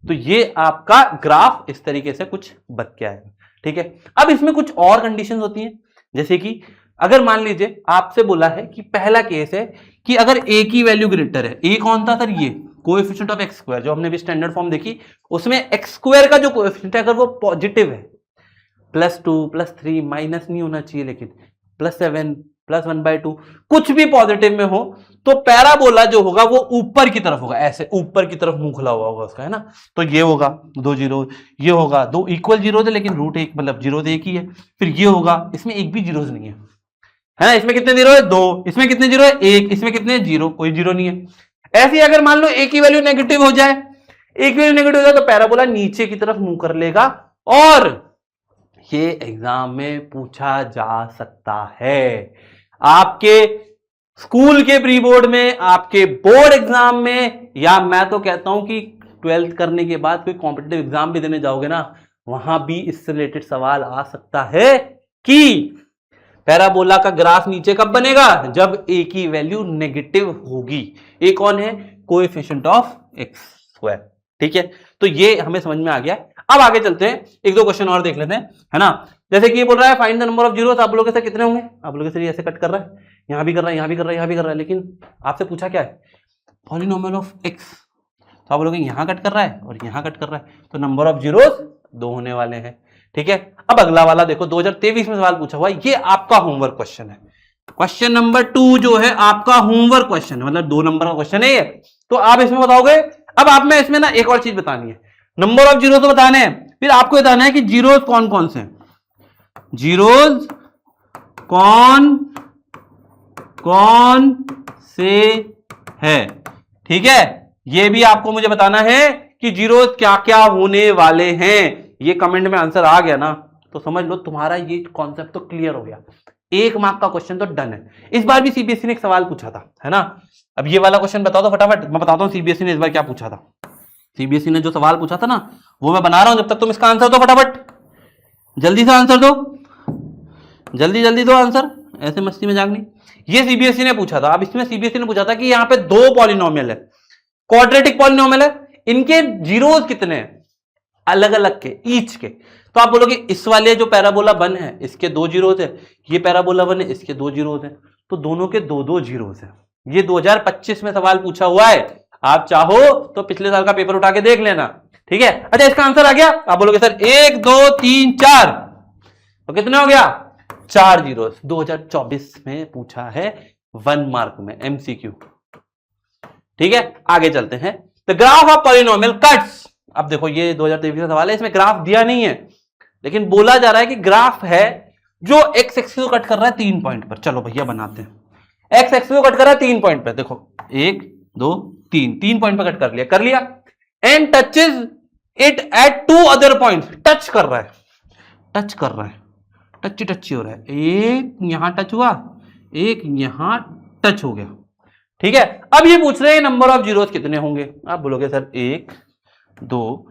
तो ये आपका ग्राफ इस तरीके से कुछ बन के आएगा, ठीक है। अब इसमें कुछ और कंडीशंस होती हैं, जैसे कि अगर मान लीजिए आपसे बोला है कि पहला केस है कि अगर a की वैल्यू ग्रेटर है, a कौन था सर, ये कोएफिशिएंट ऑफ x², जो हमने भी स्टैंडर्ड फॉर्म देखी, उसमें x² का जो कोएफिशिएंट है अगर वो पॉजिटिव है, +2 +3 माइनस नहीं होना चाहिए, लेकिन +7 +1/2 कुछ भी पॉजिटिव में हो, तो पैराबोला जो होगा वो ऊपर की तरफ होगा, ऐसे ऊपर की तरफ मुंह खुला हुआ होगा उसका, है ना। तो ये होगा 2 जीरो, ये होगा 2 इक्वल जीरो है, लेकिन रूट 1 मतलब जीरो एक ही है। फिर ये होगा, इसमें एक भी जीरोस नहीं है ना, इसमें कितने जीरो है 2, इसमें कितने जीरो है 1, इसमें कितने जीरो, कोई जीरो नहीं है। ऐसे अगर मान लो a की वैल्यू नेगेटिव हो जाए, a की वैल्यू नेगेटिव हो जाए, तो पैराबोला नीचे की तरफ मुंह कर लेगा, और ये एग्जाम में पूछा जा सकता है। आपके स्कूल के प्री बोर्ड में, आपके बोर्ड एग्जाम में, या मैं तो कहता हूं कि 12th करने के बाद कोई कॉम्पिटिटिव एग्जाम भी देने जाओगे ना, वहां भी इससे रिलेटेड सवाल आ सकता है कि पैराबोला का ग्राफ नीचे कब बनेगा? जब ए की वैल्यू नेगेटिव होगी। ए कौन है? Coefficient of x square. ठीक है, तो ये हमें समझ में आ गया। अब आगे चलते हैं, एक दो क्वेश्चन और देख लेते हैं, है ना। जैसे कि ये बोल रहा है find the number of zeros, आप लोगों के साथ कितने होंगे? आप लोगों के साथ ऐसे कट कर रहा है, यहां भी कर रहा है, यहां भी कर रहा है, यहां भी कर रहा है, लेकिन आपसे पूछा क्या है? पॉलिनोमियल ऑफ एक्स, तो आप लोग यहां कट कर रहा है और यहां कट कर रहा है, तो नंबर ऑफ जीरोस 2 होने वाले हैं। ठीक है, अब अगला वाला देखो, 2023 में सवाल पूछा हुआ है, ये आपका होमवर्क क्वेश्चन है। क्वेश्चन नंबर 2 जो है आपका होमवर्क क्वेश्चन है, मतलब 2 नंबर का क्वेश्चन है ये। तो आप इसमें बताओगे। अब आप में इसमें ना एक और चीज बतानी है, नंबर ऑफ जीरोस तो बताने हैं, फिर आपको बताना है कि जीरोस कौन कौन से हैं, जीरोस कौन कौन से है। ठीक है, ये भी आपको मुझे बताना है कि जीरोस क्या क्या होने वाले हैं। ये कमेंट में आंसर आ गया ना तो समझ लो तुम्हारा ये कॉन्सेप्ट तो क्लियर हो गया। 1 मार्क का क्वेश्चन तो डन है। इस बार भी सीबीएसई ने एक सवाल पूछा था, है ना। अब ये वाला क्वेश्चन बताओ तो फटाफट, मैं बताता हूं सीबीएसई ने इस बार क्या पूछा था। सीबीएसई ने जो सवाल पूछा था ना वो मैं बना रहा हूं, जब तक तुम इसका आंसर दो फटाफट, जल्दी से आंसर दो, जल्दी जल्दी दो आंसर, ऐसे मस्ती में जागनी। ये सीबीएसई ने पूछा था। अब इसमें सीबीएसई ने पूछा था कि यहाँ पे 2 पॉलिनोमियल है, क्वाड्रेटिक पॉलिनोमियल है, इनके जीरोस कितने हैं अलग अलग के, ईच के। तो आप बोलोगे इस वाले जो पैराबोला 1 है इसके 2 जीरोस है, ये पैराबोला 1 है इसके 2 जीरोस है, तो दोनों के 2-2 जीरोस है। ये 2025 में सवाल पूछा हुआ है, आप चाहो तो पिछले साल का पेपर उठा के देख लेना। ठीक है, अच्छा इसका आंसर आ गया। आप बोलोगे सर 1 2 3 4, तो कितने हो गया? 4 जीरोस। 2024 में पूछा है 1 मार्क में, एमसीक्यू। ठीक है, आगे चलते हैं। The graph of polynomial cuts. अब देखो ये 2023 का सवाल है, इसमें ग्राफ दिया नहीं है, लेकिन बोला जा रहा है कि ग्राफ है जो एक्स एक्सिस को कट कर रहा है 3 पॉइंट पर। चलो भैया बनाते हैं। एक्स एक्सिस को कट कर रहा है 3 पॉइंट पर, देखो 1 2 3 पॉइंट पर कट कर लिया, कर लिया। And touches it at 2 other points, touch कर रहा है, टच कर रहा है, टची टची हो रहा है, एक यहां टच हुआ, एक यहां टच हो गया। ठीक है, अब ये पूछ रहे हैं नंबर ऑफ जीरोस कितने होंगे। आप बोलोगे सर 1 2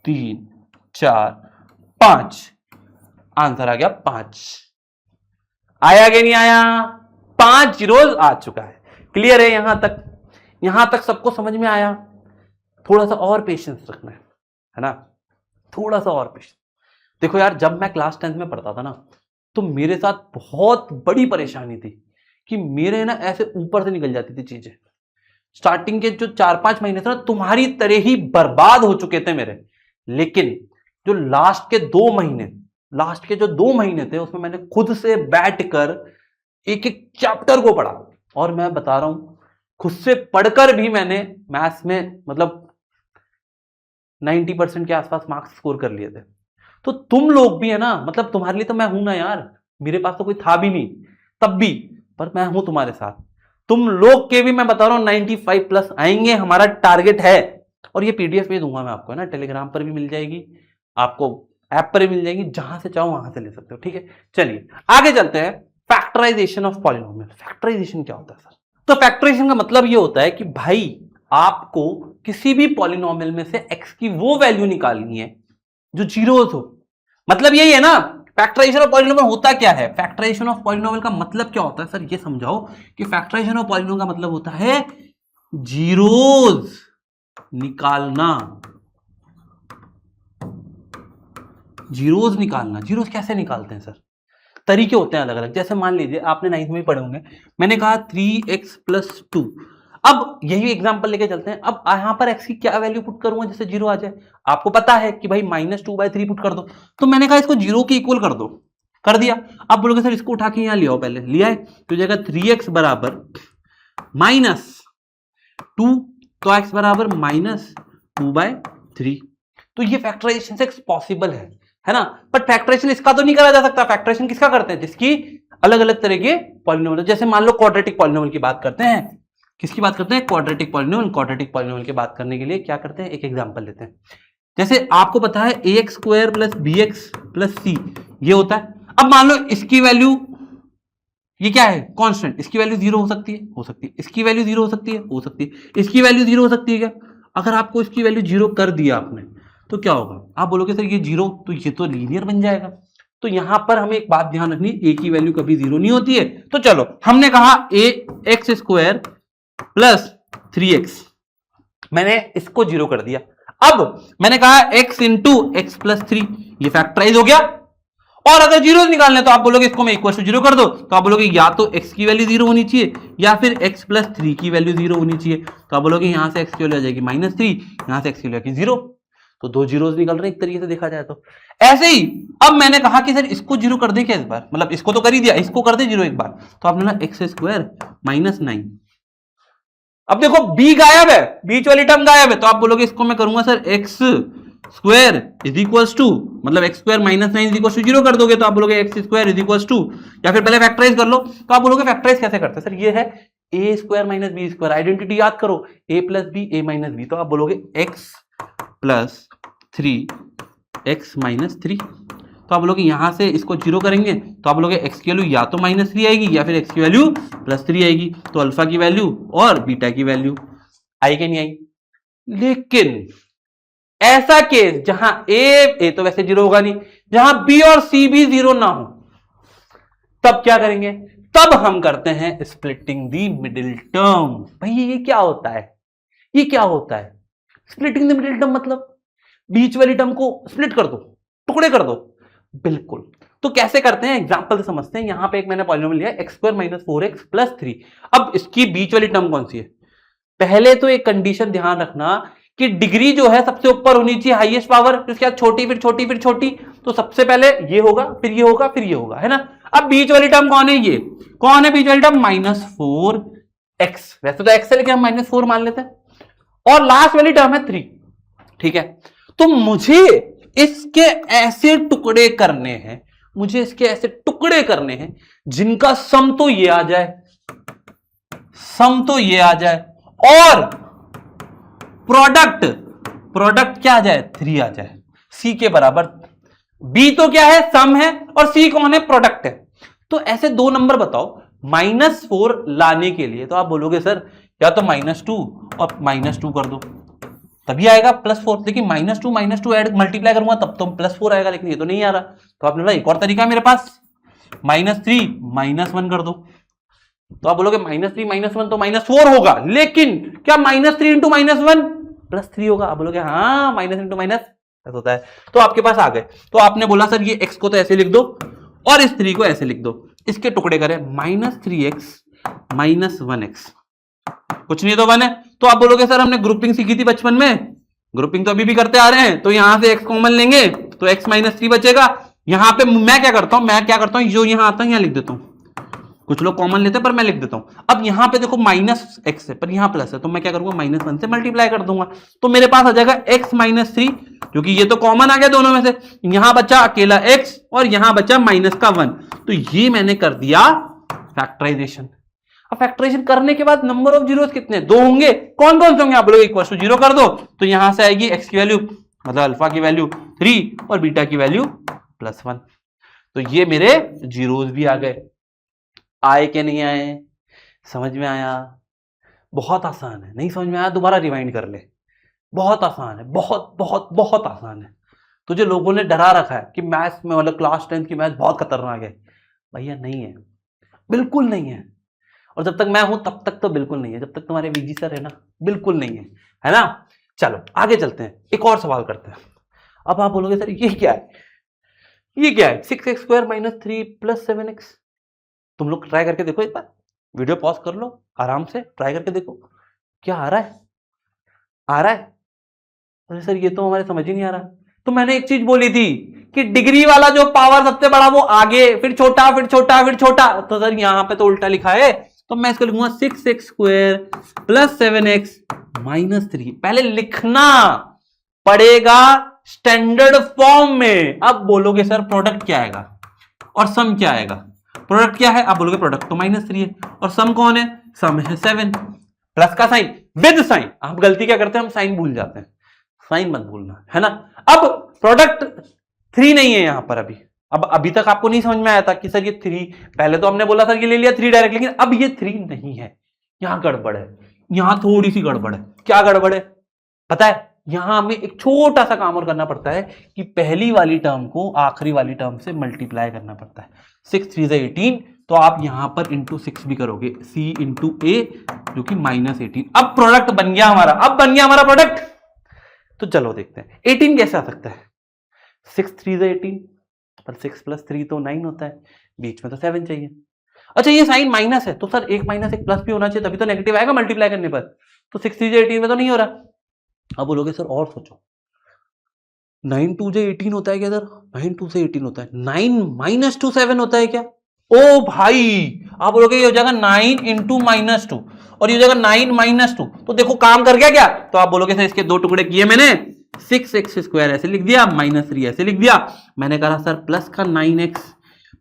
3 4 5, आंसर आ गया 5। आया कि नहीं आया? 5 जीरोस आ चुका है। क्लियर है यहां तक? यहां तक सबको समझ में आया? थोड़ा सा और पेशेंस रखना है ना, थोड़ा सा और पेशेंस। देखो यार, जब मैं क्लास 10th में पढ़ता था ना तो मेरे साथ बहुत बड़ी परेशानी थी कि मेरे ना ऐसे ऊपर से निकल जाती थी चीजें। स्टार्टिंग के जो 4-5 महीने थे ना तुम्हारी तरह ही बर्बाद हो चुके थे मेरे, लेकिन जो लास्ट के 2 महीने थे उसमें मैंने खुद से बैठकर एक एक चैप्टर को पढ़ा, और मैं बता रहा हूं खुद से पढ़कर भी मैंने मैथ्स में मतलब 90% के आसपास मार्क्स स्कोर कर लिए थे। तो तुम लोग भी है ना, मतलब तुम्हारे लिए तो मैं हूं ना यार, मेरे पास तो कोई था भी नहीं तब भी, पर मैं हूं तुम्हारे साथ। तुम लोग के भी मैं बता रहा हूं 95+ आएंगे, हमारा टारगेट है। और ये पीडीएफ भी दूंगा मैं आपको, है ना, टेलीग्राम पर भी मिल जाएगी, आपको ऐप पर भी मिल जाएगी, जहां से चाहो वहां से ले सकते हो। ठीक है, चलिए आगे चलते हैं। Factorization of polynomial. फैक्टराइजेशन क्या होता है सर? तो फैक्टराइजेशन का मतलब ये होता है कि भाई आपको किसी भी पॉलिनोमियल में से एक्स की वो वैल्यू निकालनी है जो जीरोस हो। मतलब यही है ना, फैक्टराइजेशन ऑफ पॉलिनोमियल होता क्या है? फैक्टराइजेशन ऑफ पॉलिनोमियल का मतलब क्या होता है सर? ये समझाओ कि फैक्टराइजेशन ऑफ पॉलिनोमियल का मतलब होता है जीरोस निकालना। जीरोस निकालना। जीरोस कैसे निकालते हैं सर? तरीके होते हैं अलग अलग। जैसे मान लीजिए आपने 9th में पढ़े होंगे, मैंने कहा 3x + 2। अब यही एग्जांपल लेके चलते हैं। अब यहां पर x की क्या वैल्यू पुट करूंगा जिससे 0 आ जाए? आपको पता है कि भाई -2/3 पुट कर दो, तो मैंने कहा इसको 0 के इक्वल कर दो, कर दिया। अब बोलोगे सर इसको उठा के यहां ले आओ, पहले लिया है तो जाएगा 3x बराबर -2, तो x बराबर -2/3। तो ये फैक्टराइजेशन से पॉसिबल है ना। बट फैक्टराइजेशन इसका तो नहीं करा जा सकता। फैक्टराइजेशन किसका करते हैं? जिसकी अलग अलग तरह के पॉलिनोमियल, जैसे मान लो क्वाड्रेटिक पॉलिनोमियल की बात करते हैं। किसकी बात करते हैं? Quadratic polynomial. क्वाड्रेटिक पॉलिनोमियल की बात करने के लिए क्या करते हैं, एक एग्जांपल लेते हैं। जैसे आपको पता है ax² + bx + c ये होता है। अब मान लो इसकी वैल्यू, ये क्या है? कांस्टेंट। इसकी वैल्यू 0 हो सकती है, हो सकती है। इसकी वैल्यू 0 हो सकती है, हो सकती है। इसकी वैल्यू 0 हो सकती है क्या? अगर आपको इसकी वैल्यू 0 कर दिया आपने तो क्या होगा? आप बोलोगे सर ये 0, तो ये तो लीनियर बन जाएगा। तो यहां पर हमें एक बात ध्यान रखनी, ए की वैल्यू कभी 0 नहीं होती है। तो चलो हमने कहा ए एक्स स्क्वायर प्लस 3x, मैंने इसको 0 कर दिया। अब मैंने कहा x इंटू एक्स प्लस 3, ये फैक्टराइज हो गया। और अगर जीरो निकालने तो आप बोलोगे इसको मैं इक्वल टू 0 कर दो, तो आप बोलोगे या तो x की वैल्यू 0 होनी चाहिए या फिर x प्लस 3 की वैल्यू 0 होनी चाहिए। तो आप बोलोगे यहां से x की वैल्यू आ जाएगी -3, यहां से x की वैल्यू आएगी 0। तो दो जीरोस निकल रहे हैं एक तरीके से देखा जाए तो। ऐसे ही अब मैंने कहा कि सर इसको 0 कर दे क्या इस बार, मतलब इसको तो कर ही दिया, इसको कर दे 0 एक बार। तो आपने ना एक्स स्क्वायर -9। अब देखो b गायब है, बीच वाली टर्म गायब है, तो आप बोलोगे इसको मैं करूंगा sir x square is equals to, मतलब x square -9 is equals to 0 कर दोगे तो आप बोलोगे x square is equals to, या फिर पहले फैक्टराइज कर लो। तो आप बोलोगे फैक्टराइज कैसे करते हैं सर, ये है a square minus b square, identity याद करो, a plus b a minus b. तो आप बोलोगे एक्स प्लस 3x -3। तो आप बोलोगे यहां से इसको 0 करेंगे तो आप बोलोगे x की वैल्यू या तो -3 आएगी या फिर x की वैल्यू +3 आएगी। तो अल्फा की वैल्यू और बीटा की वैल्यू आई कि नहीं आई। लेकिन ऐसा केस जहां ए तो वैसे 0 होगा नहीं, जहां b और c भी 0 ना हो, तब क्या करेंगे, तब हम करते हैं स्प्लिटिंग दी मिडिल टर्म। भाई ये क्या होता है, ये क्या होता है स्प्लिटिंग द मिडिल टर्म, मतलब बीच वाली टर्म को स्प्लिट कर दो, टुकड़े कर दो। बिल्कुल, तो कैसे करते हैं एग्जांपल से समझते हैं। यहां पे एक मैंने पॉलिनोमियल लिया x स्क्वायर -4x + 3। अब इसकी बीच वाली टर्म कौन सी है, पहले तो एक कंडीशन ध्यान रखना कि डिग्री जो है सबसे ऊपर होनी चाहिए, हाईएस्ट पावर, फिर उसके बाद छोटी, फिर छोटी, फिर छोटी। तो सबसे पहले ये होगा, फिर ये होगा, फिर ये होगा, है ना। अब बीच वाली टर्म कौन है, ये कौन है बीच वाली टर्म, -4x, वैसे तो x है लेकिन हम -4 मान लेते हैं, और लास्ट वाली टर्म है 3, ठीक है। तो मुझे इसके ऐसे टुकड़े करने हैं, मुझे इसके ऐसे टुकड़े करने हैं जिनका सम तो ये आ जाए, सम तो ये आ जाए, और प्रोडक्ट क्या आ जाए, 3 आ जाए, c के बराबर। b तो क्या है, सम है, और c कौन है, प्रोडक्ट है। तो ऐसे दो नंबर बताओ -4 लाने के लिए, तो आप बोलोगे सर या तो -2 और -2 कर दो तभी आएगा +4, लेकिन -2 ऐड मल्टीप्लाई करूंगा तब तो +4 आएगा, लेकिन ये तो नहीं आ रहा। तो आपने बोला एक और तरीका है मेरे पास, -3 -1 कर दो। तो आप बोलोगे -3 -1 तो -4 होगा, लेकिन क्या -3 × -1 +3 होगा। आप बोलोगे हाँ, माइनस इंटू माइनस होता है। तो आपके पास आ गए। तो आपने बोला सर ये x को तो ऐसे लिख दो और इस 3 को ऐसे लिख दो, इसके टुकड़े करें -3x -1x, कुछ नहीं तो 1 है। तो आप बोलोगे सर हमने ग्रुपिंग सीखी थी बचपन में, ग्रुपिंग तो अभी भी करते आ रहे हैं, तो यहां से x कॉमन लेंगे तो x -3 बचेगा। यहां पे मैं क्या करता हूं, जो यहां आता है यहां लिख देता हूं, कुछ लोग कॉमन लेते हैं पर मैं लिख देता हूं। अब यहां पे देखो -x है पर यहां प्लस है, तो मैं क्या करूंगा -1 से मल्टीप्लाई कर दूंगा, तो मेरे पास आ जाएगा x -3, क्योंकि ये तो कॉमन आ गया दोनों में से। यहां बचा अकेला x और यहां बचा -1, तो ये मैंने कर दिया फैक्टराइजेशन। अब फैक्टराइजेशन करने के बाद नंबर ऑफ जीरोस कितने, 2 होंगे। कौन कौन से होंगे, आप लोग इक्वल टू 0 कर दो, तो यहां से आएगी x की वैल्यू मतलब अल्फा की वैल्यू 3 और बीटा की वैल्यू +1। तो ये मेरे जीरोस भी आ गए। आए कि नहीं आए, समझ में आया? बहुत आसान है, नहीं समझ में आया दोबारा रिवाइंड कर ले, बहुत आसान है, बहुत बहुत बहुत आसान है। तुझे लोगों ने डरा रखा है कि मैथ्स में मतलब क्लास 10 की मैथ्स बहुत खतरनाक है, भैया नहीं है, बिल्कुल नहीं है। और जब तक मैं हूं तब तक तो बिल्कुल नहीं है, जब तक तुम्हारे वीजी सर है ना बिल्कुल नहीं है ना। चलो आगे चलते हैं, एक और सवाल करते हैं। अब आप बोलोगे सर ये क्या है, ये क्या है, 6x² -3 + 7x। तुम लोग ट्राई करके देखो, एक बार वीडियो पॉज कर लो, आराम से ट्राई करके देखो क्या आ रहा है, आ रहा है। अरे सर ये तो हमारे समझ ही नहीं आ रहा। तो मैंने एक चीज बोली थी कि डिग्री वाला जो पावर सबसे बड़ा वो आगे, फिर छोटा, फिर छोटा, फिर छोटा। तो सर यहां पे तो उल्टा लिखा है, तो मैं इसको लिखूंगा 6x² + 7x -3। पहले लिखना पड़ेगा स्टैंडर्ड फॉर्म में। अब बोलोगे सर प्रोडक्ट क्या आएगा और सम क्या आएगा। प्रोडक्ट क्या है, आप बोलोगे प्रोडक्ट तो -3 है, और सम कौन है, सम है 7, प्लस का साइन विद साइन। हम गलती क्या करते हैं, हम साइन भूल जाते हैं, साइन मत भूलना, है ना। अब प्रोडक्ट 3 नहीं है यहां पर अभी तक आपको नहीं समझ में आया था कि सर ये 3, पहले तो हमने बोला सर ये ले लिया 3 डायरेक्ट, लेकिन अब ये 3 नहीं है, यहां गड़बड़ है, यहां थोड़ी सी गड़बड़ है। क्या गड़बड़ है पता है, यहां हमें एक छोटा सा काम और करना पड़ता है कि पहली वाली टर्म को आखिरी वाली टर्म से मल्टीप्लाई करना पड़ता है। 6 3 18, तो आप यहां पर इंटू 6 भी करोगे, c इंटू ए जो कि -18। अब प्रोडक्ट बन गया हमारा, अब बन गया हमारा प्रोडक्ट। तो चलो देखते हैं 18 कैसे आ सकता है। 6 3 18, पर 6 + 3 तो 9 होता है, बीच में तो 7 चाहिए। अच्छा ये साइन माइनस है, तो सर एक माइनस एक प्लस भी होना चाहिए, तभी तो नेगेटिव आएगा मल्टीप्लाई करने पर। तो 6 3 18 में तो नहीं हो रहा। अब बोलोगे सर और सोचो, 9 2 18 होता है क्या सर? 9 2 से 18 होता है, 9 - 2 7 होता है क्या? ओ भाई, आप बोलोगे ये हो जाएगा 9 × -2 और ये हो जाएगा 9 - 2। तो देखो काम कर गया क्या? तो आप बोलोगे सर इसके दो टुकड़े किए मैंने, 6x² ऐसे लिख दिया, -3 ऐसे लिख दिया। मैंने कहा सर प्लस का 9x,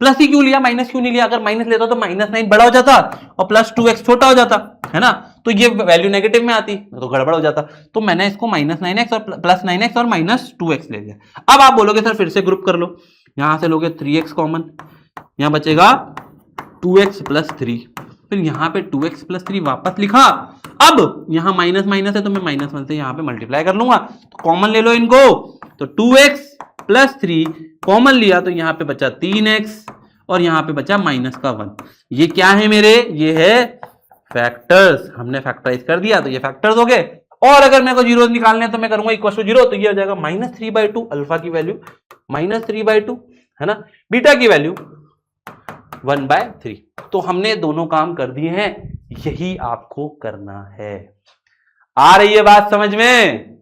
प्लस ही क्यों लिया, माइनस क्यों नहीं लिया? अगर माइनस लेता तो -9 बड़ा हो जाता और +2x छोटा हो जाता, है ना? तो ये वैल्यू नेगेटिव में आती तो गड़बड़ हो जाता। तो मैंने इसको -9x और +9x और -2x ले लिया। अब आप बोलोगे सर फिर से ग्रुप कर लो, यहां से लोगे 3x कॉमन, यहां बचेगा 2x + 3, फिर यहां पे 2x + 3 वापस लिखा। अब यहां माइनस माइनस है तो मैं -1 से यहां पे मल्टीप्लाई कर लूंगा, तो कॉमन ले लो इनको। तो 2x + 3 कॉमन लिया तो यहां पे बचा 3x और यहां पे बचा -1। ये क्या है मेरे? ये है फैक्टर्स। हमने फैक्टराइज कर दिया तो ये फैक्टर्स हो गए। और अगर मेरे को जीरोस निकालने हैं तो मैं करूंगा इक्वल टू 0, तो ये हो जाएगा -3/2, अल्फा की वैल्यू -3/2, है ना, बीटा की वैल्यू 1/3। तो हमने दोनों काम कर दिए हैं, यही आपको करना है। आ रही है बात समझ में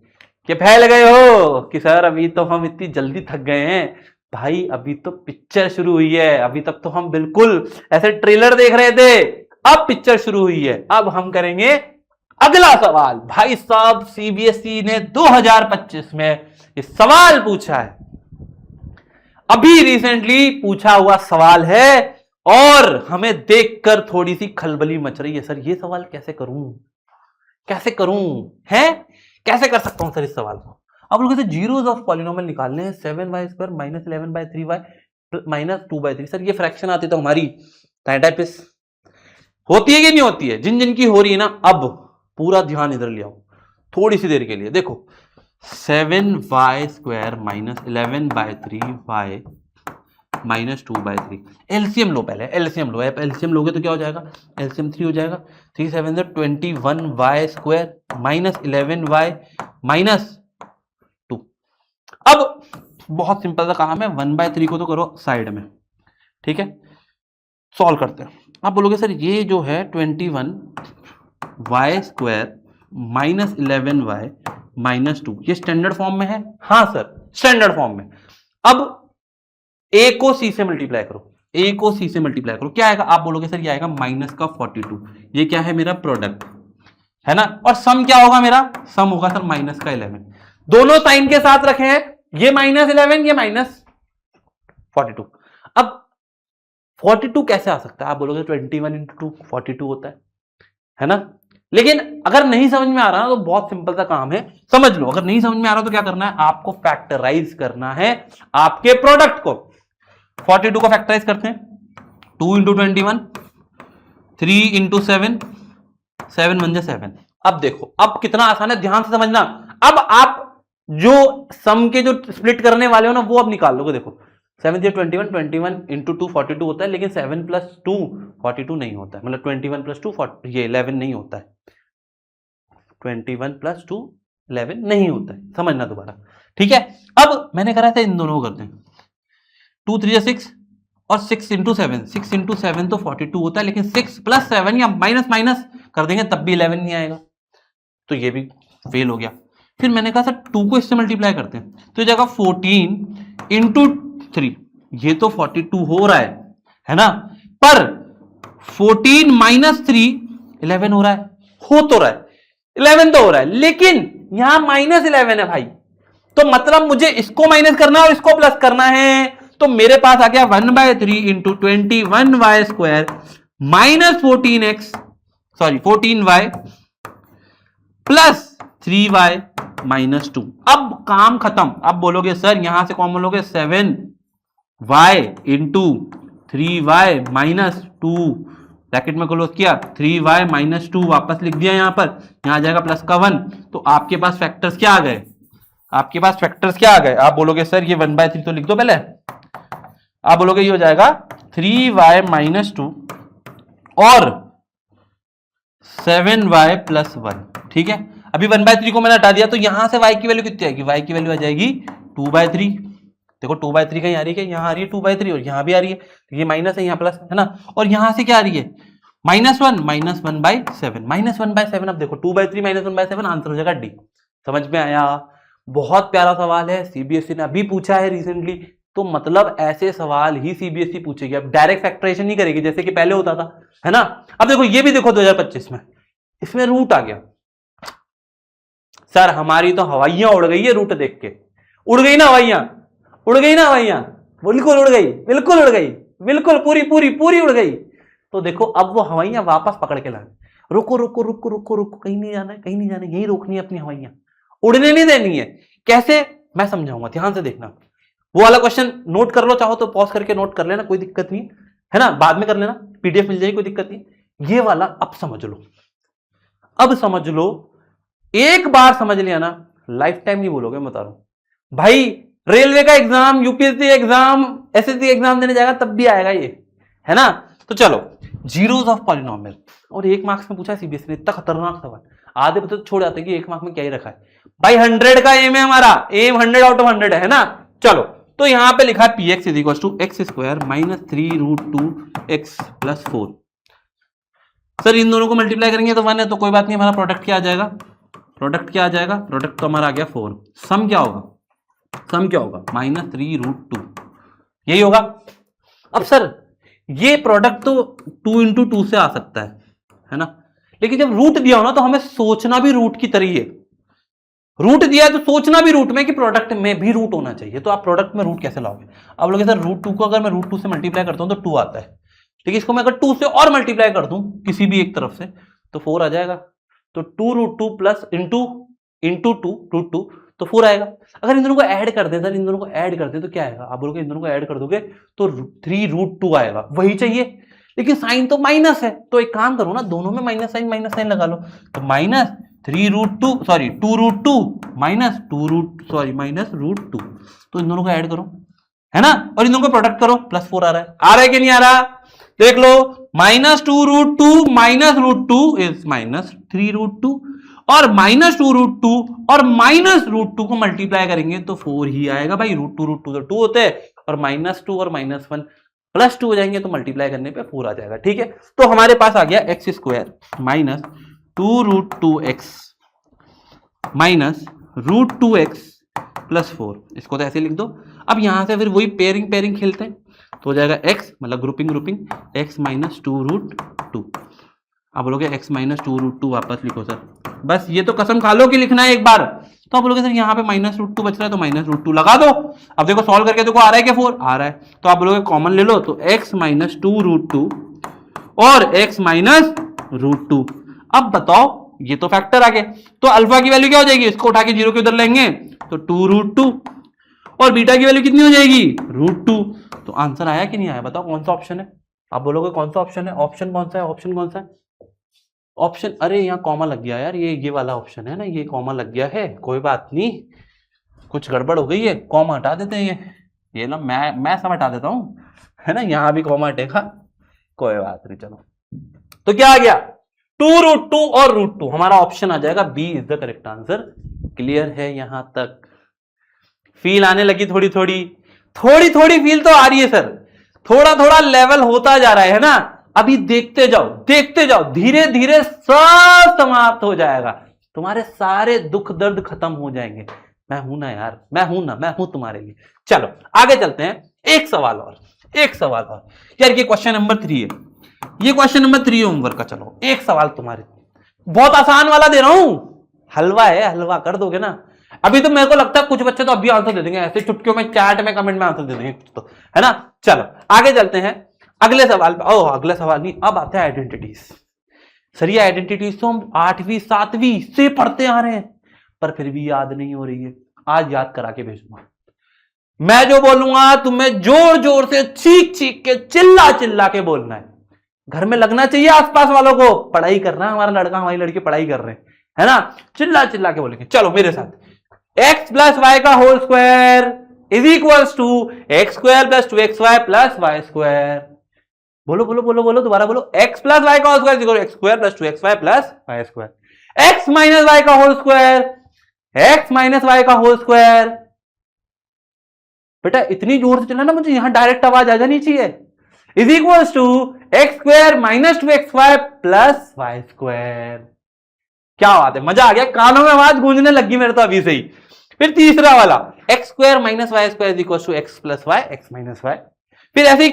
कि फैल गए हो कि सर अभी तो हम इतनी जल्दी थक गए हैं? भाई अभी तो पिक्चर शुरू हुई है, अभी तक तो हम बिल्कुल ऐसे ट्रेलर देख रहे थे, अब पिक्चर शुरू हुई है। अब हम करेंगे अगला सवाल। भाई साहब सीबीएसई ने 2025 में इस सवाल पूछा है, अभी रिसेंटली पूछा हुआ सवाल है और हमें देखकर थोड़ी सी खलबली मच रही है। सर ये सवाल कैसे करूं, कैसे करूं, है कैसे कर सकता हूं सर इस सवाल को? अब लोगों से जीरोस ऑफ पॉलिनोमियल निकालने हैं, 7y² -11/3y -2/3। सर ये फ्रैक्शन आती तो हमारी टाइपिस होती है कि नहीं होती है? जिन जिन की हो रही है ना, अब पूरा ध्यान इधर ले आओ थोड़ी सी देर के लिए। देखो 7y² -11/3y -2/3, एलसीएम लो, पहले एलसीएम लो। एलसीएम लोगे तो क्या हो जाएगा? एलसीएम 3 हो जाएगा, 3 7 21y² -11y -2। अब बहुत सिंपल सा काम है, 1/3 को तो करो साइड में, ठीक है, सॉल्व करते हैं। आप बोलोगे सर ये जो है 21y² -11y -2 ये स्टैंडर्ड फॉर्म में है? हाँ सर स्टैंडर्ड फॉर्म में। अब a को c से मल्टीप्लाई करो, a को c से मल्टीप्लाई करो, क्या आएगा? आप बोलोगे सर ये आएगा -42। ये क्या है? मेरा प्रोडक्ट है ना। और सम क्या होगा मेरा? सम होगा सर -11। दोनों साइन के साथ रखे हैं, ये -11 ये -42। अब 42 कैसे आ सकता है? आप बोलोगे 21 × 2 42 होता है ना। लेकिन अगर नहीं समझ में आ रहा ना तो बहुत सिंपल सा काम है, समझ लो। अगर नहीं समझ में आ रहा तो क्या करना है? आपको फैक्टराइज करना है आपके प्रोडक्ट को। 42 को फैक्टराइज करते हैं, 2 × 21, 3 × 7, 7 1 7। अब देखो अब कितना आसान है, ध्यान से समझना। अब आप जो सम के जो स्प्लिट करने वाले हो ना वो अब निकाल लोगे। देखो 7 × 21, 21 × 2 42 होता है, लेकिन 7 + 2 42 नहीं होता है, मतलब 21 + 2 ये 11 नहीं होता है, 21 + 2 11 नहीं होता है, समझना दोबारा, ठीक है। अब मैंने करा था इन दोनों को करते हैं, 2 3 6 और 6 × 7, 6 × 7 तो 42 होता है, लेकिन 6 + 7 या माइनस माइनस कर देंगे तब भी 11 नहीं आएगा, तो ये भी फेल हो गया। फिर मैंने कहा सर 2 को इससे मल्टीप्लाई करते हैं, तो जगह 14 × 3, ये तो 42 हो रहा है ना, पर 14 - 3 11 हो रहा है, हो तो रहा है 11 तो हो रहा है, लेकिन यहां -11 है भाई, तो मतलब मुझे इसको माइनस करना है और इसको प्लस करना है। तो मेरे पास आ गया 1/3 × 21y² -14y प्लस 3y -2। अब काम खत्म। अब बोलोगे सर यहां से कॉमन लोगे 7y × 3y -2 ब्रैकेट में क्लोज किया, 3y -2 वापस लिख दिया, यहां पर यहां आ जाएगा +1। तो आपके पास फैक्टर्स क्या आ गए? आपके पास फैक्टर्स क्या आ गए? आप बोलोगे सर ये 1/3 तो लिख दो पहले। आप बोलोगे ये हो जाएगा 3y माइनस 2 और 7y प्लस 1। ठीक है, अभी 1/3 को मैंने हटा दिया तो यहां से y की वैल्यू कितनी आएगी? y की वैल्यू आ जाएगी 2/3। देखो 2/3 कहीं आ रही है क्या? यहाँ आ रही है 2/3 और यहाँ भी आ रही है, ये माइनस है यहाँ प्लस है ना। और यहाँ से क्या आ रही है? -1 -1/7 -1/7। अब देखो 2/3 -1/7 आंसर हो जाएगा डी। समझ में आया? बहुत प्यारा सवाल है, सीबीएसई ने अभी पूछा है रिसेंटली, तो मतलब ऐसे सवाल ही सीबीएसई पूछेगी। अब डायरेक्ट फैक्टराइजेशन नहीं करेगी जैसे कि पहले होता था, है ना। अब देखो ये भी देखो 2025 में इसमें रूट आ गया। सर हमारी तो हवाइयां उड़ गई है रूट देख के। उड़ गई ना हवाइयां, उड़ गई ना हवाइयां, बिल्कुल उड़ गई, बिल्कुल उड़ गई, बिल्कुल पूरी पूरी पूरी उड़ गई। तो देखो अब वो हवाइयां वापस पकड़ के लाए। रुको रुको रुको रुको रुको, कहीं नहीं जाना है, कहीं नहीं जाना है, यही रोकनी है अपनी हवाइयां, उड़ने नहीं देनी है। कैसे? मैं समझाऊंगा, ध्यान से देखना। वो वाला क्वेश्चन नोट कर लो, चाहो तो पॉज करके नोट कर लेना, कोई दिक्कत नहीं है ना, बाद में कर लेना, पीडीएफ मिल जाएगी, कोई दिक्कत नहीं। ये वाला अब समझ लो, अब समझ लो, एक बार समझ लिया ना लाइफ टाइम नहीं भूलोगे। मैं बता रहा हूं भाई, रेलवे का exam, UPSC exam, SSC exam देने जाएगा तब भी आएगा ये, है ना। तो चलो, जीरोस ऑफ पॉलिनोमियल, और 1 मार्क्स में पूछा है सीबीएसई ने, इतना खतरनाक सवाल। आधे बच्चे तो छोड़ जाते हैं कि 1 मार्क में क्या ही रखा है भाई। 100 का एम है हमारा, एम 100 आउट ऑफ 100 है ना। चलो, तो यहां पे लिखा है p x is equal to x square minus 3√2x plus 4। Sir इन दोनों को मल्टीप्लाई करेंगे तो 1 है, तो कोई बात नहीं, हमारा प्रोडक्ट क्या आ जाएगा? प्रोडक्ट क्या आ जाएगा? प्रोडक्ट तो हमारा आ गया 4। सम क्या होगा? सम क्या होगा? -3√2, यही होगा। अब सर ये प्रोडक्ट तो 2 × 2 से आ सकता है ना, लेकिन जब रूट दिया हो ना तो हमें सोचना भी रूट की तरह ही है। रूट दिया है तो सोचना भी रूट में कि प्रोडक्ट में भी रूट होना चाहिए। तो आप प्रोडक्ट में रूट कैसे लाओगे? आप लोग सर √2 को अगर मैं √2 से मल्टीप्लाई करता हूं तो 2 आता है, ठीक है। इसको मैं अगर 2 से और मल्टीप्लाई कर दूं किसी भी एक तरफ से तो 4 आ जाएगा। तो 2√2 प्लस इंटू 2√2 तो 4 आएगा। अगर इन दोनों को ऐड कर दें, सर इन दोनों को ऐड कर दें तो क्या आएगा? आप बोलोगे इन दोनों को ऐड कर दोगे तो 3√2 आएगा, वही चाहिए, लेकिन साइन तो माइनस है। तो एक काम करो ना, दोनों में माइनस साइन लगा लो। तो -3√2 सॉरी 2√2 माइनस -√2, तो इन दोनों को ऐड करो, है ना, और इन दोनों को प्रोडक्ट करो, +4 आ रहा है कि नहीं आ रहा? देख लो, -2√2 माइनस √2 इज -3√2, और -2√2 और -√2 को मल्टीप्लाई करेंगे तो 4 ही आएगा भाई। √2 तो 2 होते हैं, और -2 और -1 +2 हो जाएंगे तो मल्टीप्लाई करने पे 4 आ जाएगा, ठीक है। तो हमारे पास आ गया x square minus 2√2x minus √2x plus 4। इसको तो ऐसे लिख दो। अब यहां से फिर वही पेयरिंग खेलते हैं, तो हो जाएगा x मतलब ग्रुपिंग x माइनस 2√2। आप बोलोगे x माइनस 2√2 वापस लिखो सर, बस ये तो कसम खा लो कि लिखना है एक बार। तो आप बोलोगे सर यहाँ पे -√2 बच रहा है तो -√2 लगा दो। अब देखो सॉल्व करके देखो आ रहा है क्या? 4 आ रहा है। तो आप बोलोगे कॉमन ले लो, तो x माइनस 2√2 और x माइनस √2। अब बताओ, ये तो फैक्टर आ गए, तो अल्फा की वैल्यू क्या हो जाएगी? इसको उठा के 0 के उधर लेंगे तो 2√2, और बीटा की वैल्यू कितनी हो जाएगी? √2। तो आंसर आया कि नहीं आया? बताओ कौन सा ऑप्शन है? आप बोलोगे कौन सा ऑप्शन है? ऑप्शन कौन सा है? ऑप्शन कौन सा है? ऑप्शन, अरे यहाँ कॉमा लग गया यार, ये वाला ऑप्शन है ना, ये कॉमा लग गया है, कोई बात नहीं, कुछ गड़बड़ हो गई है, कॉमा हटा देते हैं। ये ना मैं सब हटा देता हूँ, है ना, यहाँ भी कॉमा हटेगा, कोई बात नहीं। चलो, तो क्या आ गया? 2√2 और √2, हमारा ऑप्शन आ जाएगा B is the correct answer. Clear है यहां तक? फील आने लगी थोड़ी थोड़ी फील तो आ रही है सर, थोड़ा थोड़ा लेवल होता जा रहा है ना। अभी देखते जाओ, धीरे धीरे सब समाप्त हो जाएगा, तुम्हारे सारे दुख दर्द खत्म हो जाएंगे। मैं हूं ना यार, मैं हूं तुम्हारे लिए। चलो आगे चलते हैं, एक सवाल और यार, ये क्वेश्चन नंबर 3 है, ये क्वेश्चन नंबर 3 होमवर्क का। चलो एक सवाल तुम्हारे, बहुत आसान वाला दे रहा हूं, हलवा है, हलवा कर दोगे ना। अभी तो मेरे को लगता है कुछ बच्चे तो अभी आंसर दे देंगे, ऐसे चुटकियों में, चैट में, कमेंट में आंसर दे देंगे तो, है ना। चलो आगे चलते हैं अगले सवाल पे। अगला सवाल नहीं, अब आते हैं आइडेंटिटीज। सर ये आइडेंटिटीज तो हम 8वीं 7वीं से पढ़ते आ रहे हैं, पर फिर भी याद नहीं हो रही है। आज याद करा के भेजूंगा। मैं जो बोलूंगा तुम्हें जोर जोर से चीख के चिल्ला के बोलना है। घर में लगना चाहिए आसपास वालों को, पढ़ाई करना है, हमारा लड़का हमारी लड़की पढ़ाई कर रहे हैं, है ना। चिल्ला के बोलेंगे। चलो मेरे साथ, एक्स प्लस वाई का whole square is equals to x square plus 2xy plus y square. बोलो बोलो बोलो बोलो दोबारा बोलो, एक्स प्लस वाई का whole square is x square plus 2xy plus y square. X minus y का whole square, x minus y का whole square. बेटा इतनी जोर से चला ना, मुझे यहां डायरेक्ट आवाज आ जानी चाहिए। Is equals to x square minus 2xy plus y square. क्या बात है, मजा आ गया, कानों में आवाज गूंजने लगी मेरे तो अभी से ही। फिर तीसरा वाला x square minus y square is equal to x plus y, x minus y. फिर ऐसे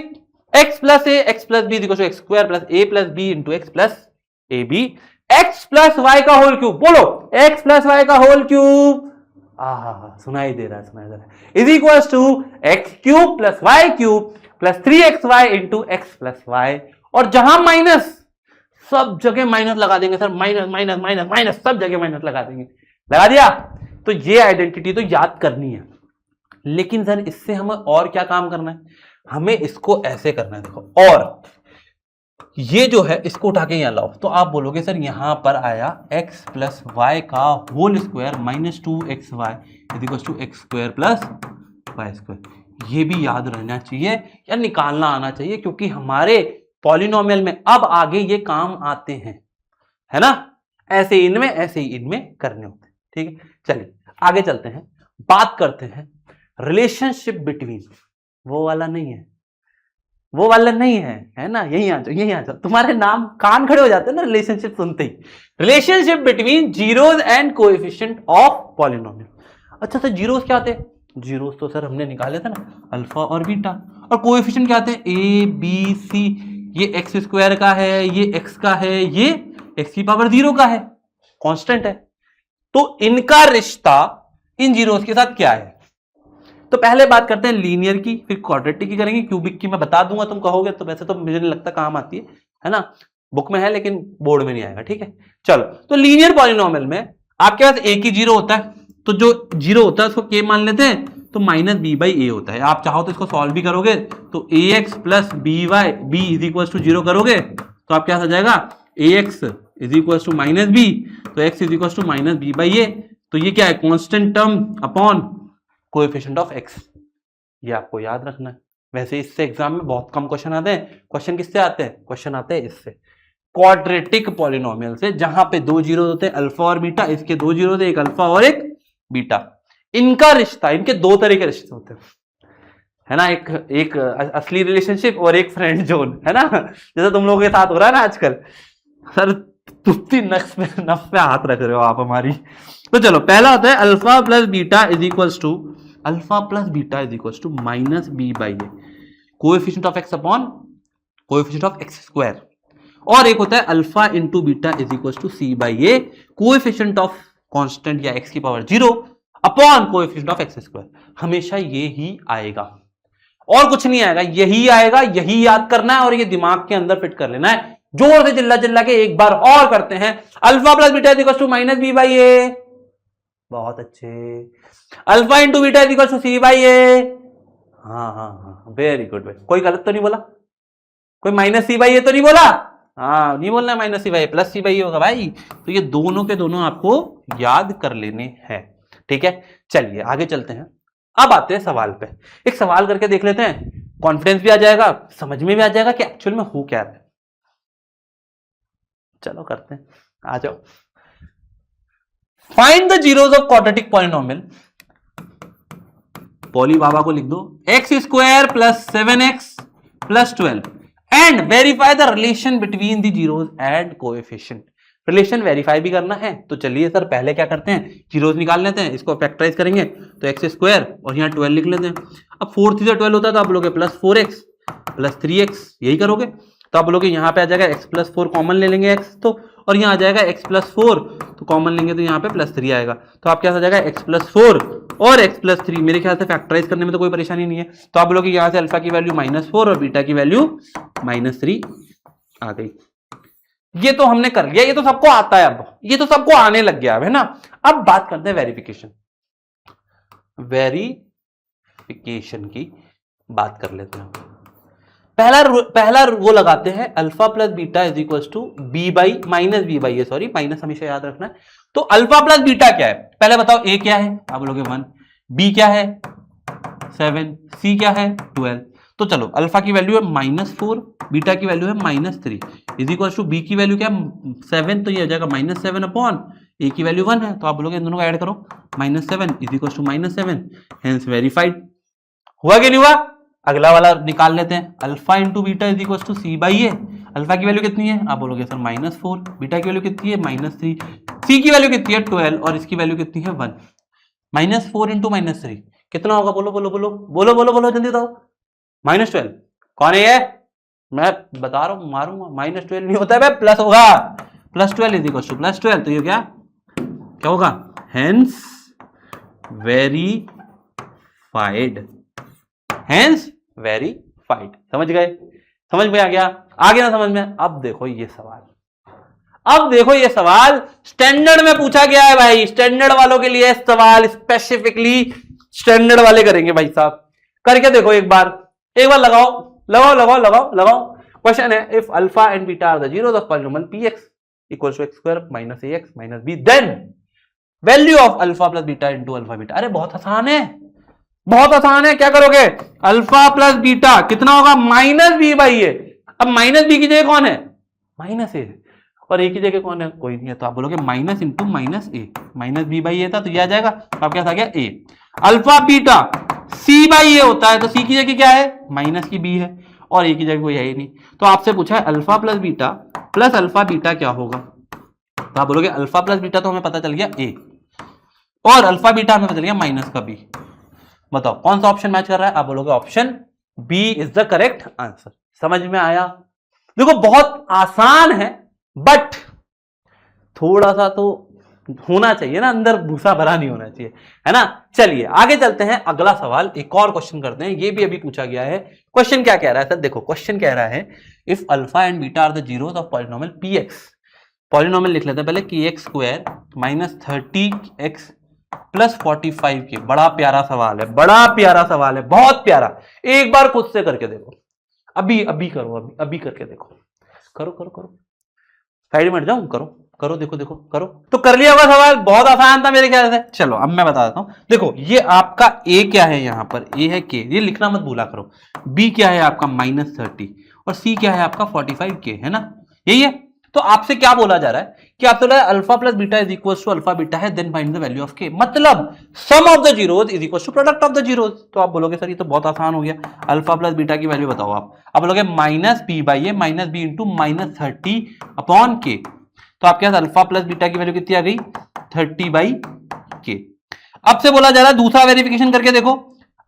x plus a x plus b is equal to x square plus a plus b into x plus a b. X plus y का whole cube, बोलो x plus y का whole cube. सुनाई दे रहा है, सुनाई दे रहा है। Is equal to x cube plus y cube plus 3xy into x plus y. और जहां माइनस, सब जगह माइनस लगा देंगे sir, minus minus minus minus, सब जगह माइनस लगा देंगे। लगा दिया? तो ये आइडेंटिटी तो याद करनी है, लेकिन सर इससे हमें और क्या काम करना है? हमें इसको ऐसे करना है, देखो। और ये जो है इसको उठा के यहां लाओ, तो आप बोलोगे सर यहां पर आया x प्लस वाई का whole square minus 2xy is equal to x square plus y square. ये भी याद रहना चाहिए या निकालना आना चाहिए, क्योंकि हमारे पॉलिनोमियल में अब आगे ये काम आते हैं, है ना? ऐसे इनमें, ऐसे ही इनमें करने होते हैं। ठीक है, चलिए आगे चलते हैं, बात करते हैं रिलेशनशिप बिटवीन। वो वाला नहीं है, वो वाला नहीं है ना? यही आ जाओ, यही आ जाओ। तुम्हारे नाम कान खड़े हो जाते हैं ना रिलेशनशिप सुनते ही। Relationship between zeros and coefficient of polynomial. अच्छा सर जीरोस क्या आते हैं? जीरोस तो सर हमने निकाले थे ना, अल्फा और बीटा। और कोएफिशिएंट क्या आते हैं? A b c. ये एक्स स्क्वायर का है, ये एक्स का है, ये एक्स की पावर 0 का है, कांस्टेंट है। तो इनका रिश्ता इन जीरोस के साथ क्या है? तो पहले बात करते हैं लीनियर की, फिर क्वाड्रेटिक की करेंगे, क्यूबिक की मैं बता दूंगा, तुम कहोगे तो वैसे तो मुझे नहीं लगता काम आती है ना? बुक में है लेकिन बोर्ड में नहीं आएगा। ठीक है, चलो। तो लीनियर पॉलिनोमियल में आपके पास एक ही जीरो होता है, तो जो जीरो होता है उसको के मान लेते हैं, तो माइनस बी बाई ए होता है। आप चाहो तो इसको सॉल्व भी करोगे, तो a x plus b y b is equal to 0 करोगे तो आपके पास आ जाएगा a x is equal to minus b, तो x is equal to minus b by a. तो ये क्या है? Constant term upon coefficient of x. ये आपको याद रखना है। वैसे इससे एग्जाम में बहुत कम क्वेश्चन आते हैं। क्वेश्चन किससे आते हैं? क्वेश्चन आते हैं इससे, क्वाड्रेटिक पॉलिनोमियल से, जहां पे दो जीरो होते हैं अल्फा और बीटा। इसके दो जीरो होते हैं, एक अल्फा और एक बीटा। इनका रिश्ता, इनके दो तरह के रिश्ते होते हैं, है ना? एक असली रिलेशनशिप और एक फ्रेंड जोन, है ना? जैसे तुम लोगों के साथ हो रहा है ना आजकल। सर तुत्ती नफ्स पे हाथ रख रहे हो आप हमारी। तो चलो, पहला होता है alpha plus beta is equals to, alpha plus beta is equals to minus b by a, coefficient of x upon coefficient of x square. और एक होता है alpha into beta is equals to c by a, coefficient of constant या x की power 0 upon coefficient of x square. हमेशा ये ही आएगा और कुछ नहीं आएगा, यही आएगा, यही याद करना है और ये दिमाग के अंदर फिट कर लेना है। जोर से चिल्ला चिल्ला के एक बार और करते हैं। Alpha plus beta is equal to minus b by a, बहुत अच्छे। Alpha into beta is equal to c by a, हाँ, वेरी गुड। कोई गलत तो नहीं बोला? कोई माइनस सी बाई ए तो नहीं बोला? हाँ, नहीं बोलना minus c by a, plus c by a होगा भाई। तो ये दोनों के दोनों आपको याद कर लेने हैं। ठीक है, चलिए आगे चलते हैं। अब आते हैं सवाल पे। एक सवाल करके देख लेते हैं, कॉन्फिडेंस भी आ जाएगा, समझ में भी आ जाएगा कि एक्चुअल में हो क्या है। चलो करते हैं, आ जाओ। Find the zeros of quadratic polynomial. Poly बाबा को लिख दो, x square plus 7x plus 12 and verify the relation between the zeros and coefficient. Relation verify भी करना है, तो चलिए सर पहले क्या करते हैं, जीरोस निकाल लेते हैं। इसको फैक्टराइज करेंगे तो एक्स स्क्वायर और यहाँ 12 लिख लेते हैं। अब 4 से 12 होता है तो आप लोगे प्लस 4x प्लस 3x, यही करोगे तो आप लोगे यहाँ पे आ जाएगा x प्लस 4, कॉमन ले लेंगे x तो, और यहाँ आ जाएगा x प्लस 4 तो कॉमन लेंगे तो यहाँ पे प्लस 3 आएगा। तो आपके पास आ जाएगा x प्लस 4 और x प्लस 3। मेरे ख्याल से फैक्टराइज करने में तो कोई परेशानी नहीं है। तो आप लोग यहाँ से अल्फा की वैल्यू -4 और बीटा की वैल्यू -3 आ गई। ये तो हमने कर लिया, ये तो सबको आता है, अब ये तो सबको आने लग गया है ना। अब बात करते हैं वेरिफिकेशन। वेरिफिकेशन की बात कर लेते हैं। पहला वो लगाते हैं, alpha plus beta is equal to b by minus b by a, sorry minus हमेशा याद रखना है। तो अल्फा प्लस बीटा क्या है, पहले बताओ। ए क्या है, आप बोलोगे 1, बी क्या है 7, सी क्या है 12। तो चलो अल्फा की वैल्यू है -4, बीटा की वैल्यू है -3, इज इक्वल टू बी की वैल्यू क्या है 7, तो ये हो जाएगा -7 अपॉन ए की वैल्यू 1 है, तो आप बोलोगे इन दोनों को ऐड करो -7 is equal to -7, hence verified. हुआ कि नहीं हुआ? अगला वाला निकाल लेते हैं। Alpha into beta is equal to c by a. Alpha की वैल्यू कितनी है, आप बोलोगे सर -4, बीटा की वैल्यू कितनी है -3, सी की वैल्यू कितनी है 12 और इसकी वैल्यू कितनी है 1। -4 इंटू -3 कितना होगा, बोलो बोलो बोलो बोलो बोलो बोलो जल्दी बताओ। -12 कौन है ये, मैं बता रहा हूं मारूंगा। -12 नहीं होता है, प्लस होगा, +12 इज इक्वल टू +12, तो ये क्या क्या होगा, हेंस वेरीफाइड, हेंस वेरीफाइड। समझ गए, समझ में आ गया, आ गया ना समझ में? अब देखो ये सवाल, अब देखो ये सवाल स्टैंडर्ड में पूछा गया है भाई, स्टैंडर्ड वालों के लिए सवाल स्पेसिफिकली स्टैंडर्ड वाले करेंगे भाई साहब। करके देखो एक बार लगाओ लगाओ लगाओ लगाओ लगाओ। क्वेश्चन है, if alpha and beta are the zeros of polynomial px equals to x square minus ax minus b, then value of alpha plus beta into alpha beta. अरे बहुत आसान है, बहुत आसान है। क्या करोगे, अल्फा प्लस बीटा कितना होगा -b/a। अब -b की जगह कौन है, -a, और a की जगह कौन है, कोई नहीं है, तो आप बोलोगे माइनस इंटू -a, -b/a था तो यह आ जाएगा, तो आप क्या आ गया a। अल्फा बीटा c/a होता है, तो c की जगह क्या है माइनस की b है, और a की जगह कोई है ही नहीं। तो आपसे पूछा है alpha plus beta plus alpha beta क्या होगा, तो आप बोलोगे अल्फा प्लस बीटा तो हमें पता चल गया a, और अल्फा बीटा हमें पता चल गया माइनस का b। बताओ कौन सा ऑप्शन मैच कर रहा है, आप बोलोगे option B is the correct answer. समझ में आया? देखो बहुत आसान है, बट थोड़ा सा तो होना चाहिए ना, अंदर भूसा भरा नहीं होना चाहिए, है ना। चलिए आगे चलते हैं, अगला सवाल एक और क्वेश्चन करते हैं, ये भी अभी पूछा गया है। क्वेश्चन क्या कह रहा है सर, देखो क्वेश्चन कह रहा है, if alpha and beta are the zeros of polynomial px, polynomial लिख लेते हैं पहले, kx square minus 30x plus 45 के। बड़ा प्यारा सवाल है, बड़ा प्यारा सवाल है, बहुत प्यारा। एक बार खुद से करके देखो, अभी अभी करो, अभी करके देखो, करो करो करो, साइड में हट जाऊं, करो करो, देखो देखो करो, तो कर लिया होगा सवाल। बहुत आसान था मेरे ख्याल से। चलो अब मैं बता देता हूं, देखो ये आपका a क्या है, यहां पर a है k, ये लिखना मत भूला करो। b क्या है आपका -30, और c क्या है आपका 45k, है ना, यही है। तो आपसे क्या बोला जा रहा है कि आपसे बोला alpha plus beta is equal to alpha beta है, then find the value of k, मतलब sum of the zeros is equal to product of the zeros. तो आप बोलोगे सर ये तो बहुत आसान हो गया, अल्फा प्लस बीटा की वैल्यू बताओ आप बोलोगे -b/a minus b into -30 upon k। तो आपके पास अल्फा प्लस बीटा की वैल्यू कितनी आ गई 30/k। अब से बोला जा रहा है दूसरा वेरिफिकेशन करके देखो,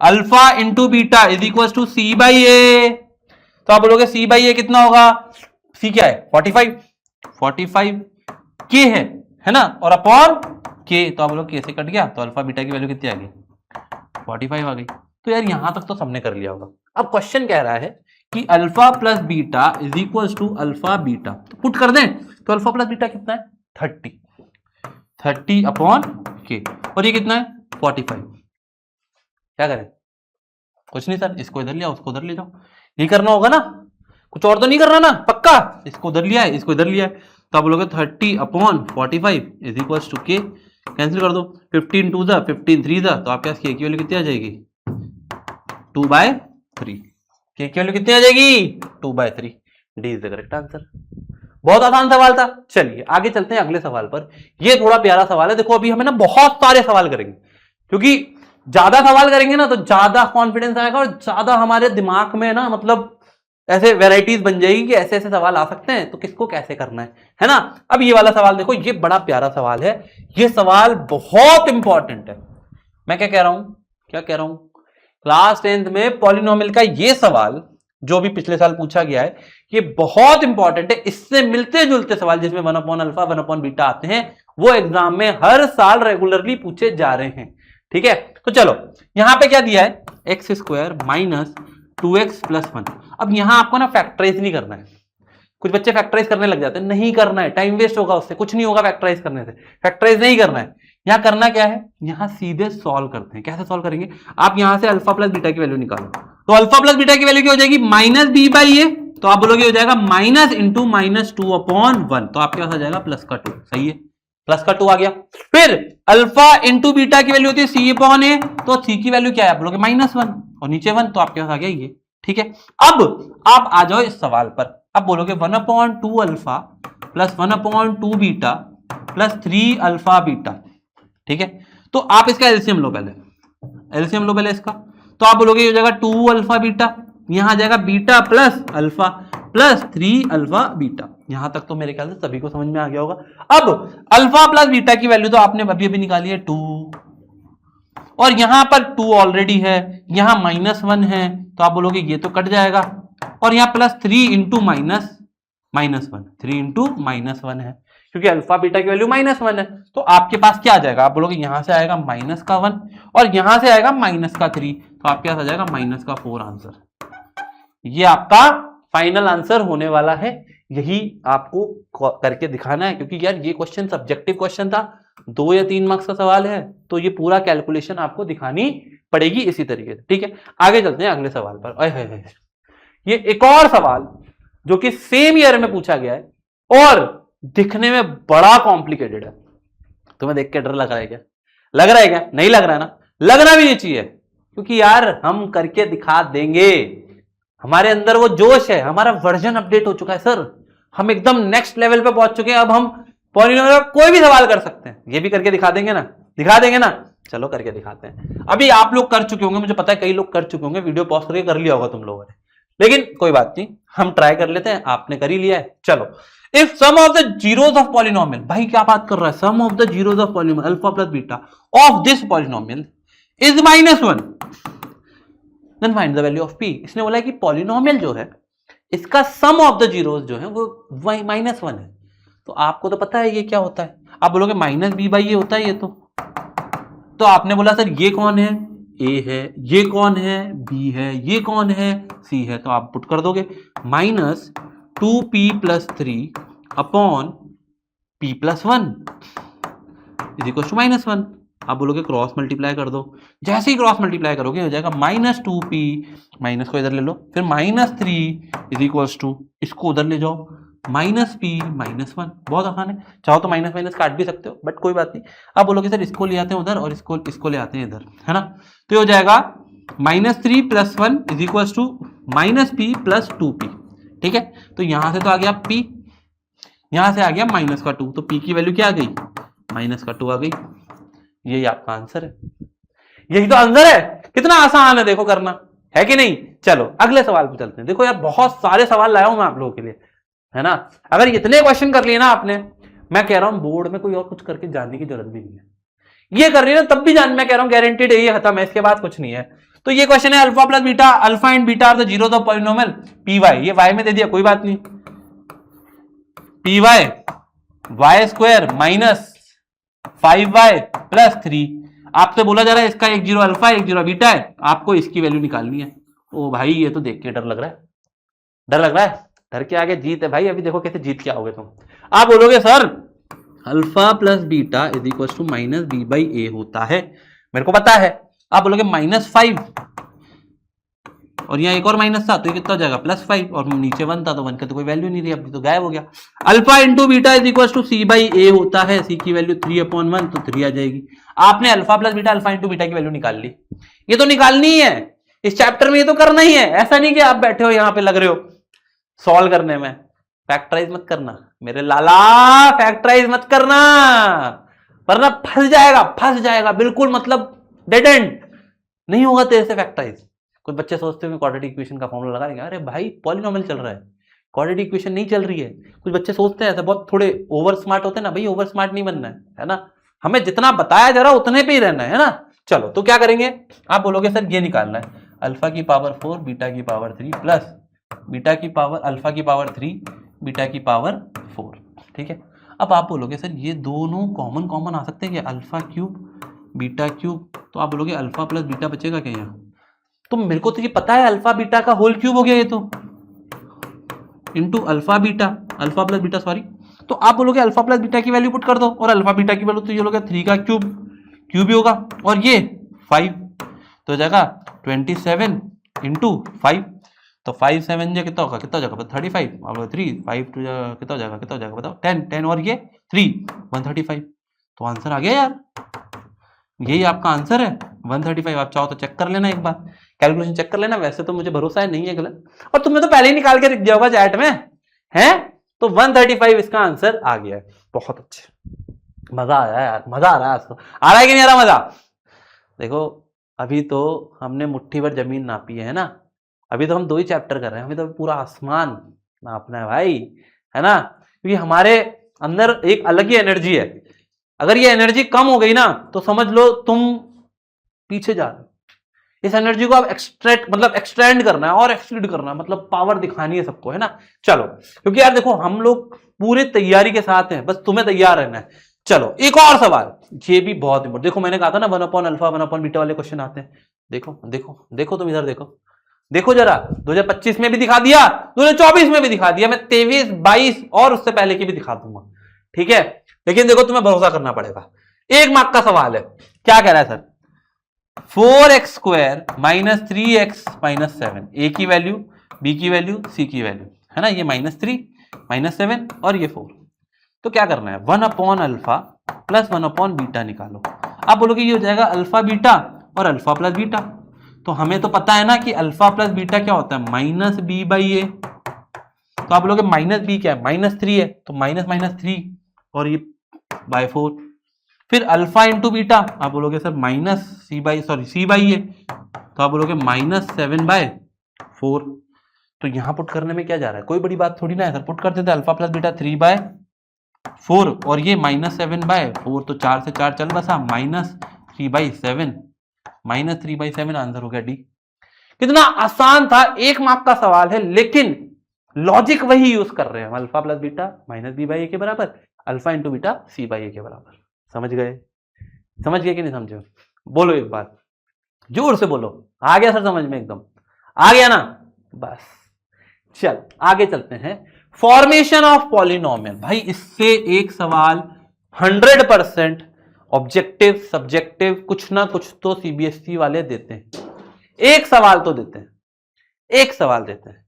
alpha into beta is equal to c/a। तो आप बोलोगे c/a कितना होगा, c क्या है 45 k है ना, और अपॉन k, तो आप बोलोगे k से कट गया, तो अल्फा बीटा की वैल्यू कितनी आ गई 45 आ गई। तो यार यहां तक तो सबने कर लिया होगा। अब क्वेश्चन कह रहा है कि alpha plus beta is equal to alpha beta, तो पुट कर दें, तो अल्फा प्लस बीटा कितना है 30 अपॉन के, और ये कितना है 45। क्या करें, कुछ नहीं सर, इसको इधर लिया उसको उधर ले जाओ, ये करना होगा ना, कुछ और तो नहीं करना ना, पक्का। इसको उधर लिया है इसको इधर लिया है, तो आप बोलोगे 30 अपॉन 45 इज इक्वल टू के, कैंसिल कर दो, 15 2 जा 15 3 जा, तो आपके पास के की वैल्यू कितनी आ जाएगी 2/3। के की वैल्यू कितनी आ जाएगी 2/3। D is the correct answer. बहुत आसान सवाल था। चलिए आगे चलते हैं अगले सवाल पर। ये थोड़ा प्यारा सवाल है। देखो अभी हमें ना बहुत सारे सवाल करेंगे, क्योंकि ज्यादा सवाल करेंगे ना तो ज्यादा कॉन्फिडेंस आएगा और ज्यादा हमारे दिमाग में ना मतलब ऐसे वैरायटीज बन जाएगी कि ऐसे ऐसे सवाल आ सकते हैं, तो किसको कैसे करना है ना। अब ये वाला सवाल देखो, ये बड़ा प्यारा सवाल है, ये सवाल बहुत इंपॉर्टेंट है। मैं क्या कह रहा हूं क्लास 10th में पॉलिनोमियल का ये सवाल जो भी पिछले साल पूछा गया है, ये बहुत इंपॉर्टेंट है। इससे मिलते जुलते सवाल जिसमें 1/अल्फा 1/बीटा आते हैं, वो एग्जाम में हर साल रेगुलरली पूछे जा रहे हैं। ठीक है, तो चलो यहां पे क्या दिया है, x square minus 2x plus 1। अब यहां आपको ना फैक्टराइज नहीं करना है। कुछ बच्चे फैक्टराइज करने लग जाते हैं, नहीं करना है, टाइम वेस्ट होगा, उससे कुछ नहीं होगा फैक्टराइज करने से। फैक्टराइज नहीं करना है। यहां करना क्या है, यहां सीधे सॉल्व करते हैं। कैसे सॉल्व करेंगे, आप यहां से अल्फा प्लस बीटा की वैल्यू निकालो, तो अल्फा प्लस बीटा की वैल्यू क्या हो जाएगी -b/a, तो आप बोलोगे हो जाएगा माइनस इंटू -2/1, तो आपके पास आ जाएगा प्लस का 2। सही है, प्लस का 2 आ गया। फिर अल्फा इंटू बीटा की वैल्यू होती है सी अपॉन ए, तो सी की वैल्यू क्या है आप बोलोगे -1 और नीचे 1, तो आपके पास आ गया ये। ठीक है, अब आप आ जाओ इस सवाल पर। अब बोलोगे 1/2 alpha plus 1/2 beta plus 3 alpha beta. ठीक है, तो आप इसका एलसीएम लो पहले, एलसीएम लो पहले इसका। तो आप बोलोगे ये हो जाएगा 2 अल्फा बीटा, यहां आ जाएगा beta plus alpha plus 3 alpha beta. यहां तक तो मेरे ख्याल से सभी को समझ में आ गया होगा। अब अल्फा प्लस बीटा की वैल्यू तो आपने अभी अभी निकाली है 2, और यहां पर 2 ऑलरेडी है, यहां -1 है, तो आप बोलोगे ये तो कट जाएगा, और यहां +3 इंटू -1, 3 इंटू -1 है, क्योंकि अल्फा बीटा की वैल्यू -1 है। तो आपके पास क्या आ जाएगा, आप बोलोगे यहां से आएगा -1 और यहां से आएगा -3, तो आपके पास आ जाएगा -4 आंसर। ये आपका फाइनल आंसर होने वाला है, यही आपको करके दिखाना है, क्योंकि यार ये क्वेश्चन सब्जेक्टिव क्वेश्चन था, 2 या 3 मार्क्स का सवाल है, तो ये पूरा कैलकुलेशन आपको दिखानी पड़ेगी इसी तरीके से। ठीक है, आगे चलते हैं अगले सवाल पर। ये एक और सवाल जो कि सेम ईयर में पूछा गया है और दिखने में बड़ा कॉम्प्लिकेटेड है। तुम्हें देख के डर लग रहा है क्या? लग रहा है क्या? नहीं लग रहा है ना? लगना भी नहीं चाहिए, क्योंकि यार हम करके दिखा देंगे। हमारे अंदर वो जोश है, हमारा वर्जन अपडेट हो चुका है सर, हम एकदम नेक्स्ट लेवल पे पहुंच चुके हैं। अब हम पॉलिनोमियल का कोई भी सवाल कर सकते हैं, ये भी करके दिखा देंगे ना? दिखा देंगे ना? चलो करके दिखाते हैं। अभी आप लोग कर चुके होंगे, मुझे पता है कई लोग कर चुके होंगे, वीडियो पॉज करके कर लिया होगा तुम लोगों ने, लेकिन कोई बात नहीं, हम ट्राई कर लेते हैं। आपने कर ही लिया है, चलो। If sum of the zeros of polynomial, भाई क्या बात कर रहा है, sum of the zeros of polynomial alpha plus beta of this polynomial is -1, then find the value of p. इसने बोला है कि पॉलिनोमियल जो है इसका सम ऑफ द जीरोस जो है वो -1 है। तो आपको तो पता है ये क्या होता है, आप बोलोगे -b/a होता है ये तो आपने बोला सर ये कौन है, a है, ये कौन है, b है, ये कौन है, c है, तो आप पुट कर दोगे -2p + 3 upon p + 1 is equal to -1। आप बोलोगे क्रॉस मल्टीप्लाई कर दो, जैसे ही क्रॉस मल्टीप्लाई करोगे हो जाएगा -2p, माइनस को इधर ले लो, फिर -3 इज इक्वल टू, इसको उधर ले जाओ, -p -1। बहुत आसान है, चाहो तो माइनस माइनस काट भी सकते हो, बट कोई बात नहीं। आप बोलोगे सर इसको ले आते हैं उधर और इसको ले आते हैं इधर, है ना? तो ये हो जाएगा -3 + 1 is equal to -p + 2p। ठीक है, तो यहां से तो आ गया p, यहां से आ गया -2, तो p की वैल्यू क्या आ गई, -2 आ गई। यही आपका आंसर है, यही तो आंसर है। कितना आसान है देखो करना, है कि नहीं? चलो अगले सवाल पे चलते हैं। देखो यार बहुत सारे सवाल लाया हूं मैं आप लोगों के लिए, है ना? अगर इतने क्वेश्चन कर लिए ना आपने, मैं कह रहा हूं बोर्ड में कोई और कुछ करके जानने की जरूरत भी नहीं है। ये कर रही है ना तब भी जान, मैं कह रहा हूं गारंटीड है, ये खत्म है, इसके बाद कुछ नहीं है। तो ये क्वेश्चन है alpha plus beta, alpha and beta are the zeros of polynomial p y. ये वाई में दे दिया, कोई बात नहीं, P Y y² minus 5y + 3। आपसे बोला जा रहा है इसका 1 0 अल्फा 1 0 बीटा है, आपको इसकी वैल्यू निकालनी है। ओ भाई ये तो देख के डर लग रहा है, डर लग रहा है, डर के आगे जीत है भाई। अभी देखो कैसे जीत के आओगे तुम। आप बोलोगे sir alpha plus beta is equal to -b/a होता है, मेरे को पता है। आप बोलोगे -5 और यहाँ एक और माइनस था, तो ये कितना हो जाएगा +5, और नीचे 1 था तो 1 का तो कोई वैल्यू नहीं रही, अभी तो गायब हो गया। Alpha into beta is equal to c/a होता है, c की वैल्यू 3/1 तो 3 आ जाएगी। आपने alpha plus beta alpha into beta की वैल्यू निकाल ली। ये तो निकालनी ही है इस चैप्टर में, ये तो करना ही है। ऐसा नहीं कि आप बैठे हो यहाँ पे लग रहे हो सॉल्व करने में। फैक्टराइज मत करना मेरे लाला, फैक्टराइज मत करना, वरना फंस जाएगा बिल्कुल, मतलब डेड एंड नहीं होगा तेरे से फैक्टराइज। कुछ बच्चे सोचते हैं क्वाड्रेटिक इक्वेशन का फॉर्मूला लगा देंगे, अरे भाई पॉलिनोमियल चल रहा है, क्वाड्रेटिक इक्वेशन नहीं चल रही है। कुछ बच्चे सोचते हैं ऐसा, बहुत थोड़े ओवर स्मार्ट होते हैं ना, भाई ओवर स्मार्ट नहीं बनना है ना, हमें जितना बताया जा रहा है उतने पे ही रहना है ना। चलो तो क्या करेंगे, आप बोलोगे सर ये निकालना है, अल्फा की पावर 4 बीटा की पावर 3 प्लस बीटा की पावर अल्फा की पावर 3 बीटा की पावर 4। ठीक है, अब आप बोलोगे सर ये दोनों कॉमन आ सकते हैं क्या, अल्फा क्यूब बीटा क्यूब, तो आप बोलोगे अल्फा प्लस बीटा बचेगा क्या यहाँ, तो मेरे को तो ये पता है अल्फा बीटा का होल क्यूब हो गया ये तो, into alpha plus beta sorry. तो आप बोलोगे अल्फा प्लस बीटा की वैल्यू पुट कर दो, और अल्फा बीटा की वैल्यू तो ये लोग 3 का क्यूब ही होगा, और ये 5 तो हो जाएगा 27 इंटू 5, तो 5 7 जो कितना होगा, कितना हो जाएगा 35, और 3 5 2 कितना हो जाएगा बताओ, 10 और ये 3 135। तो आंसर आ गया यार, यही आपका आंसर है 135। आप चाहो तो चेक कर लेना, एक बार कैलकुलेशन चेक कर लेना, वैसे तो मुझे भरोसा है नहीं है गलत, और तुमने तो पहले ही निकाल के रख दिया होगा चैट में है। तो 135 इसका आंसर आ गया है। बहुत अच्छे, मजा आया यार, मजा आ रहा है आज तो। आ रहा है कि नहीं आ रहा मजा? देखो अभी तो हमने मुट्ठी भर जमीन नापी है ना, अभी तो हम 2 ही चैप्टर कर रहे हैं, हमें तो पूरा आसमान नापना है भाई, है ना, क्योंकि हमारे अंदर एक अलग ही एनर्जी है। अगर ये एनर्जी कम हो गई ना तो समझ लो तुम पीछे जा रहे हो। इस एनर्जी को आप एक्सटेंड करना है और एक्सक्यूट करना है, मतलब पावर दिखानी है सबको, है ना। चलो, क्योंकि यार देखो हम लोग पूरे तैयारी के साथ हैं, बस तुम्हें तैयार रहना है। चलो एक और सवाल, ये भी बहुत इंपॉर्टेंट। देखो मैंने कहा था ना 1/अल्फा 1/बीटा वाले क्वेश्चन आते हैं। देखो देखो देखो, तुम इधर देखो, देखो जरा, 2025 में भी दिखा दिया, 2024 में भी दिखा दिया, मैं 23, 22 और उससे पहले की भी दिखा दूंगा, ठीक है। लेकिन देखो तुम्हें भरोसा करना पड़ेगा। 1 मार्क का सवाल है, क्या कह रहा है sir? 4x² minus 3x minus 7, ए की वैल्यू, बी की वैल्यू, सी की वैल्यू, है ना। ये -3 -7 और ये 4। तो क्या करना है? 1/अल्फा प्लस 1/बीटा निकालो। आप बोलोगे ये हो जाएगा अल्फा बीटा और अल्फा प्लस बीटा। तो हमें तो पता है ना कि अल्फा प्लस बीटा क्या होता है, -b/a। तो आप बोलोगे -b क्या है? -3 है, तो -3 और ये /4। फिर अल्फा इंटू बीटा, आप बोलोगे सर c/a, तो आप बोलोगे -7/4। तो यहां पुट करने में क्या जा रहा है, कोई बड़ी बात थोड़ी ना है सर, पुट कर देते अल्फा प्लस बीटा 3/4 और ये -7/4, तो 4 से 4 चल बसा, -3/7, -3/7 आंसर हो गया डी। कितना आसान था, 1 मार्क का सवाल है, लेकिन लॉजिक वही यूज कर रहे हैं। अल्फा प्लस बीटा -b/a के बराबर, अल्फा इंटू बीटा c/a के बराबर। समझ गए? समझ गए कि नहीं समझे? बोलो एक बार, जोर से बोलो। आ गया सर समझ में? एकदम आ गया ना? बस चल आगे चलते हैं। फॉर्मेशन ऑफ पॉलिनोमियल, भाई इससे एक सवाल 100% ऑब्जेक्टिव सब्जेक्टिव कुछ ना कुछ तो सीबीएसई वाले देते हैं। एक सवाल तो देते हैं, एक सवाल देते हैं।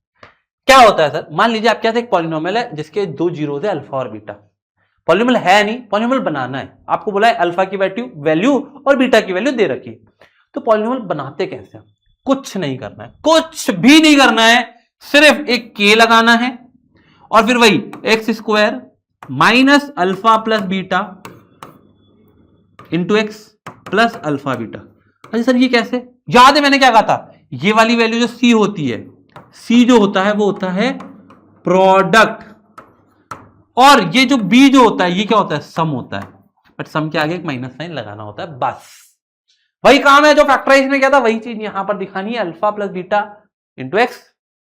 क्या होता है सर? मान लीजिए आपके पास एक पॉलिनोमियल है जिसके 2 जीरोस है, अल्फा और बीटा। पॉलिनोमियल है नहीं, पॉलिनोमियल बनाना है। आपको बोला है अल्फा की वैल्यू और बीटा की वैल्यू दे रखी। तो पॉलिनोमियल बनाते कैसे हैं? कुछ नहीं करना है, कुछ भी नहीं करना है, सिर्फ एक के लगाना है और फिर वही x² minus alpha plus beta into x plus alpha beta. अच्छा सर ये कैसे? याद है मैंने क्या कहा था, ये वाली वैल्यू जो c होती है, c जो होता है वो होता है प्रोडक्ट, और ये जो b जो होता है ये क्या होता है? सम होता है। बट सम के आगे एक माइनस साइन लगाना होता है, बस वही काम है जो फैक्टराइज में किया था, वही चीज यहां पर दिखानी है, alpha plus beta into x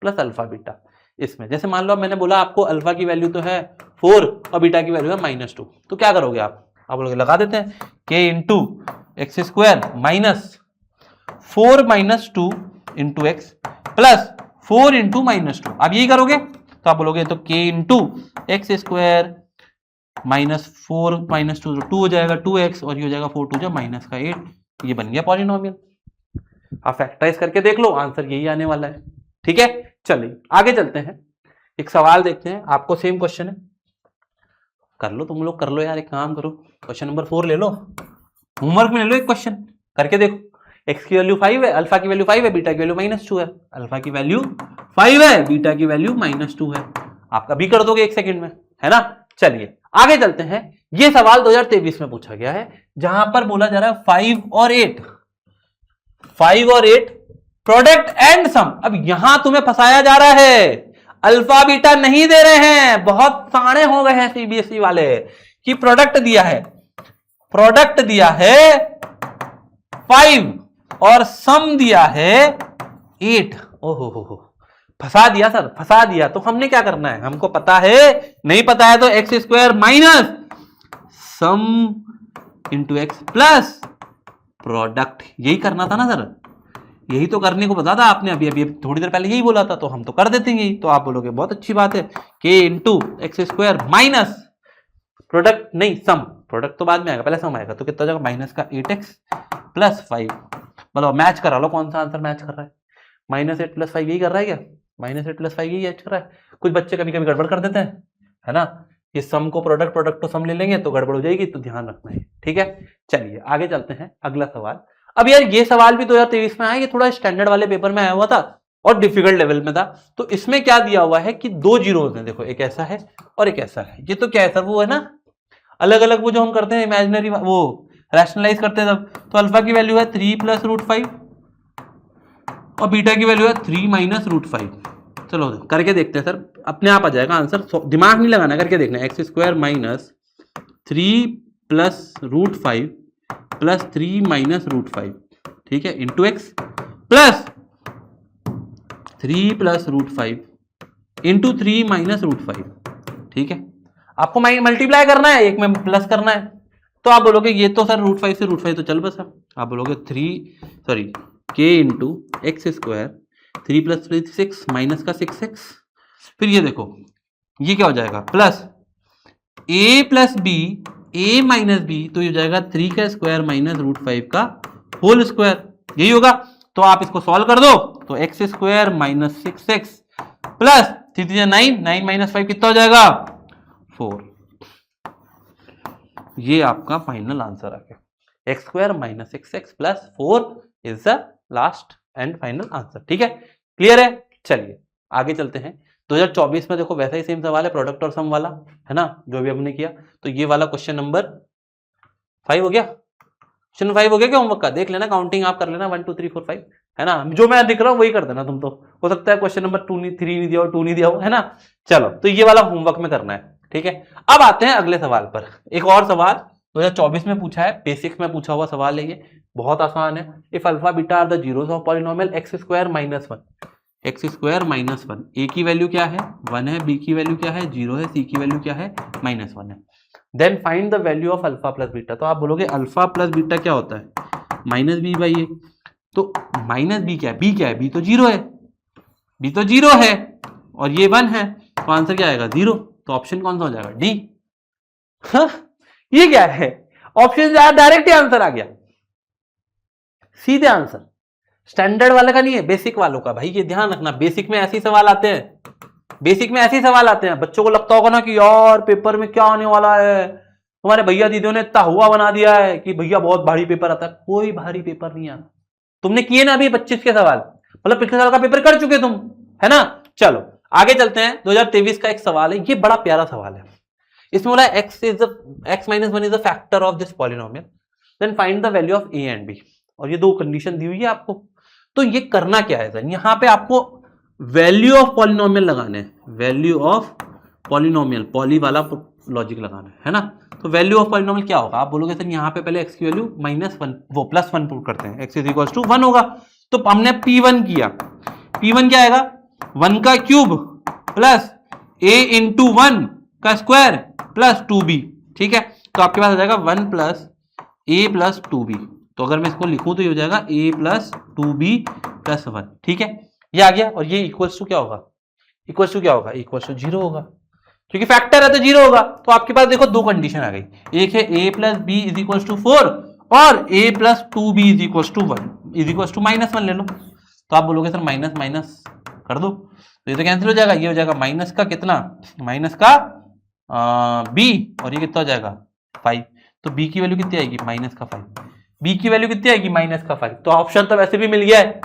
plus alpha beta. इसमें जैसे मान लो मैंने बोला आपको अल्फा की वैल्यू तो है 4 और बीटा की वैल्यू है -2, तो क्या करोगे आप बोलोगे लगा देते हैं k into x² minus 4 - 2 into x plus 4 into -2। आप यही करोगे तो आप बोलोगे तो k इंटू x² माइनस 4 - 2 2 हो जाएगा 2x और ये हो जाएगा 4 2 -8। ये बन गया पॉलिनोमियल। आप फैक्टराइज करके देख लो, आंसर यही आने वाला है। ठीक है, चलिए आगे चलते हैं, एक सवाल देखते हैं। आपको सेम क्वेश्चन है, कर लो तुम लोग, कर लो यार, एक काम करो, क्वेश्चन नंबर 4 ले लो, होमवर्क में ले लो, एक क्वेश्चन करके देखो। एक्स की वैल्यू 5 है, अल्फा की वैल्यू 5 है, बीटा की वैल्यू -2 है। अल्फा की वैल्यू 5 है, बीटा की वैल्यू -2 है। आप अभी कर दोगे 1 सेकंड में, है ना। चलिए आगे चलते हैं। यह सवाल 2023 में पूछा गया है, जहां पर बोला जा रहा है 5 और 8 प्रोडक्ट एंड सम। अब यहां तुम्हें फंसाया जा रहा है, अल्फा बीटा नहीं दे रहे हैं। बहुत सारे हो गए हैं सीबीएसई वाले कि प्रोडक्ट दिया है 5 और सम दिया है 8। ओहो हो, फंसा दिया सर, फंसा दिया। तो हमने क्या करना है, हमको पता है, नहीं पता है तो x² minus sum into x plus product, यही करना था ना सर, यही तो करने को बता था आपने अभी थोड़ी देर पहले, यही बोला था, तो हम तो कर देते हैं यही। तो आप बोलोगे बहुत अच्छी बात है, k into x² minus product, नहीं सम, प्रोडक्ट तो बाद में आएगा, पहले सम आएगा। तो कितना जाएगा माइनस का 8x प्लस 5। मतलब मैच करा लो, कौन सा आंसर मैच कर रहा है, -8 + 5 यही कर रहा है क्या? -8 + 5 यही मैच कर रहा है। कुछ बच्चे कभी कभी गड़बड़ कर देते हैं, है ना, ये सम को प्रोडक्ट, प्रोडक्ट को सम ले लेंगे तो गड़बड़ हो जाएगी, तो ध्यान रखना है। ठीक है, चलिए आगे चलते हैं अगला सवाल। अब यार ये सवाल भी 2023 में आया, ये थोड़ा स्टैंडर्ड वाले पेपर में आया हुआ था और डिफिकल्ट लेवल में था। तो इसमें क्या दिया हुआ है कि दो जीरोस हैं, देखो एक ऐसा है और एक ऐसा है। ये तो क्या है सर, वो है ना अलग अलग, वो जो हम करते हैं इमेजिनरी, वो रैशनलाइज करते हैं तब। तो अल्फा की वैल्यू है 3 + √5 और बीटा की वैल्यू है 3 - √5। चलो करके देखते हैं सर, अपने आप आ जाएगा आंसर, दिमाग नहीं लगाना, करके देखना है। x² - 3 + √5 + 3 - √5, ठीक है, इंटू एक्स प्लस 3 + √5 इंटू 3 - √5, ठीक है। आपको मल्टीप्लाई करना है, एक में प्लस करना है। तो आप बोलोगे ये तो सर √5 से √5 तो चल बसा, आप बोलोगे k इंटू x², 3 + 3 6 माइनस का 6x। फिर ये देखो ये क्या हो जाएगा, plus a + b a - b, तो ये हो जाएगा 3 का स्क्वायर माइनस √5 का होल स्क्वायर, यही होगा। तो आप इसको सॉल्व कर दो, तो x² - 6x प्लस 3 3 9, 9 - 5 कितना हो जाएगा 4। ये आपका फाइनल आंसर आ गया, x² - 6x + 4 is the last and final answer. ठीक है, क्लियर है। चलिए आगे चलते हैं। 2024 में देखो वैसा ही सेम सवाल है, प्रोडक्ट और सम वाला, है ना, जो भी हमने किया। तो ये वाला क्वेश्चन नंबर 5 हो गया, क्वेश्चन 5 हो गया क्या होमवर्क का, देख लेना, काउंटिंग आप कर लेना 1 2 3 4 5, है ना, जो मैं दिख रहा हूँ वही कर देना तुम। तो हो सकता है क्वेश्चन नंबर 2 नहीं, 3 नहीं दिया हो, 2 नहीं दिया हो, है ना। चलो तो ये वाला होमवर्क में करना है, ठीक है। अब आते हैं अगले सवाल पर। एक और सवाल 2024 में पूछा है, बेसिक्स में पूछा हुआ सवाल है, ये बहुत आसान है। If alpha beta are the zeros of polynomial x² - 1, x² - 1, a की वैल्यू क्या है 1 है, b की वैल्यू क्या है 0 है, c की वैल्यू क्या है -1 है। Then find the value of alpha plus beta. तो आप बोलोगे अल्फा प्लस बीटा क्या होता है -b/a। तो -b क्या है, b क्या है, b तो 0 है, b तो 0 है और ये 1 है, तो आंसर क्या आएगा 0। तो ऑप्शन कौन सा हो जाएगा डी। ये क्या है, ऑप्शन डायरेक्ट ही आंसर आ गया, सीधे आंसर। स्टैंडर्ड वाले का नहीं है, बेसिक वालों का। भाई ये ध्यान रखना, बेसिक में ऐसे सवाल आते हैं, बेसिक में ऐसे ही सवाल आते हैं। बच्चों को लगता होगा ना कि यार पेपर में क्या आने वाला है, तुम्हारे भैया दीदियों ने इतना हुआ बना दिया है कि भैया बहुत भारी पेपर आता है। कोई भारी पेपर नहीं आता, तुमने किए ना अभी 25 के सवाल, मतलब पिछले साल का पेपर कर चुके तुम, है ना। चलो आगे चलते हैं। 2023 का एक सवाल है, ये बड़ा प्यारा सवाल है। इसमें बोला x - 1 is the factor of this polynomial, then find the value of a and b। और ये दो कंडीशन दी हुई है आपको। तो ये करना क्या है सर, यहां पे आपको वैल्यू ऑफ पॉलिनोमियल लगाने हैं, वैल्यू ऑफ पॉलिनोमियल, पॉली वाला लॉजिक लगाना है ना। तो वैल्यू ऑफ पॉलिनोमियल क्या होगा, आप बोलोगे सर यहाँ पे पहले x की वैल्यू -1 वो +1 पुट करते हैं, x = 1 होगा। तो हमने p1 किया, p1 क्या आएगा 1 का क्यूब प्लस a × 1 का स्क्वायर प्लस 2b, ठीक है। तो आपके पास आ जाएगा 1 + a + 2b। तो अगर मैं इसको लिखूं तो ये हो जाएगा a + 2b + 1, ठीक है, ये आ गया। और ये इक्वल्स टू क्या होगा, इक्वल्स टू क्या होगा, इक्वल्स टू 0 होगा, क्योंकि फैक्टर है तो 0 होगा। तो आपके पास देखो दो कंडीशन आ गई, एक है a + b = 4 और a + 2b = 1 -1 ले लो। तो आप बोलोगे सर माइनस माइनस कर दो, तो ये तो कैंसिल हो जाएगा, ये हो जाएगा माइनस का कितना, माइनस का b, और ये कितना हो जाएगा 5। तो b की वैल्यू कितनी आएगी -5, b की वैल्यू कितनी आएगी -5। तो ऑप्शन तो वैसे भी मिल गया है,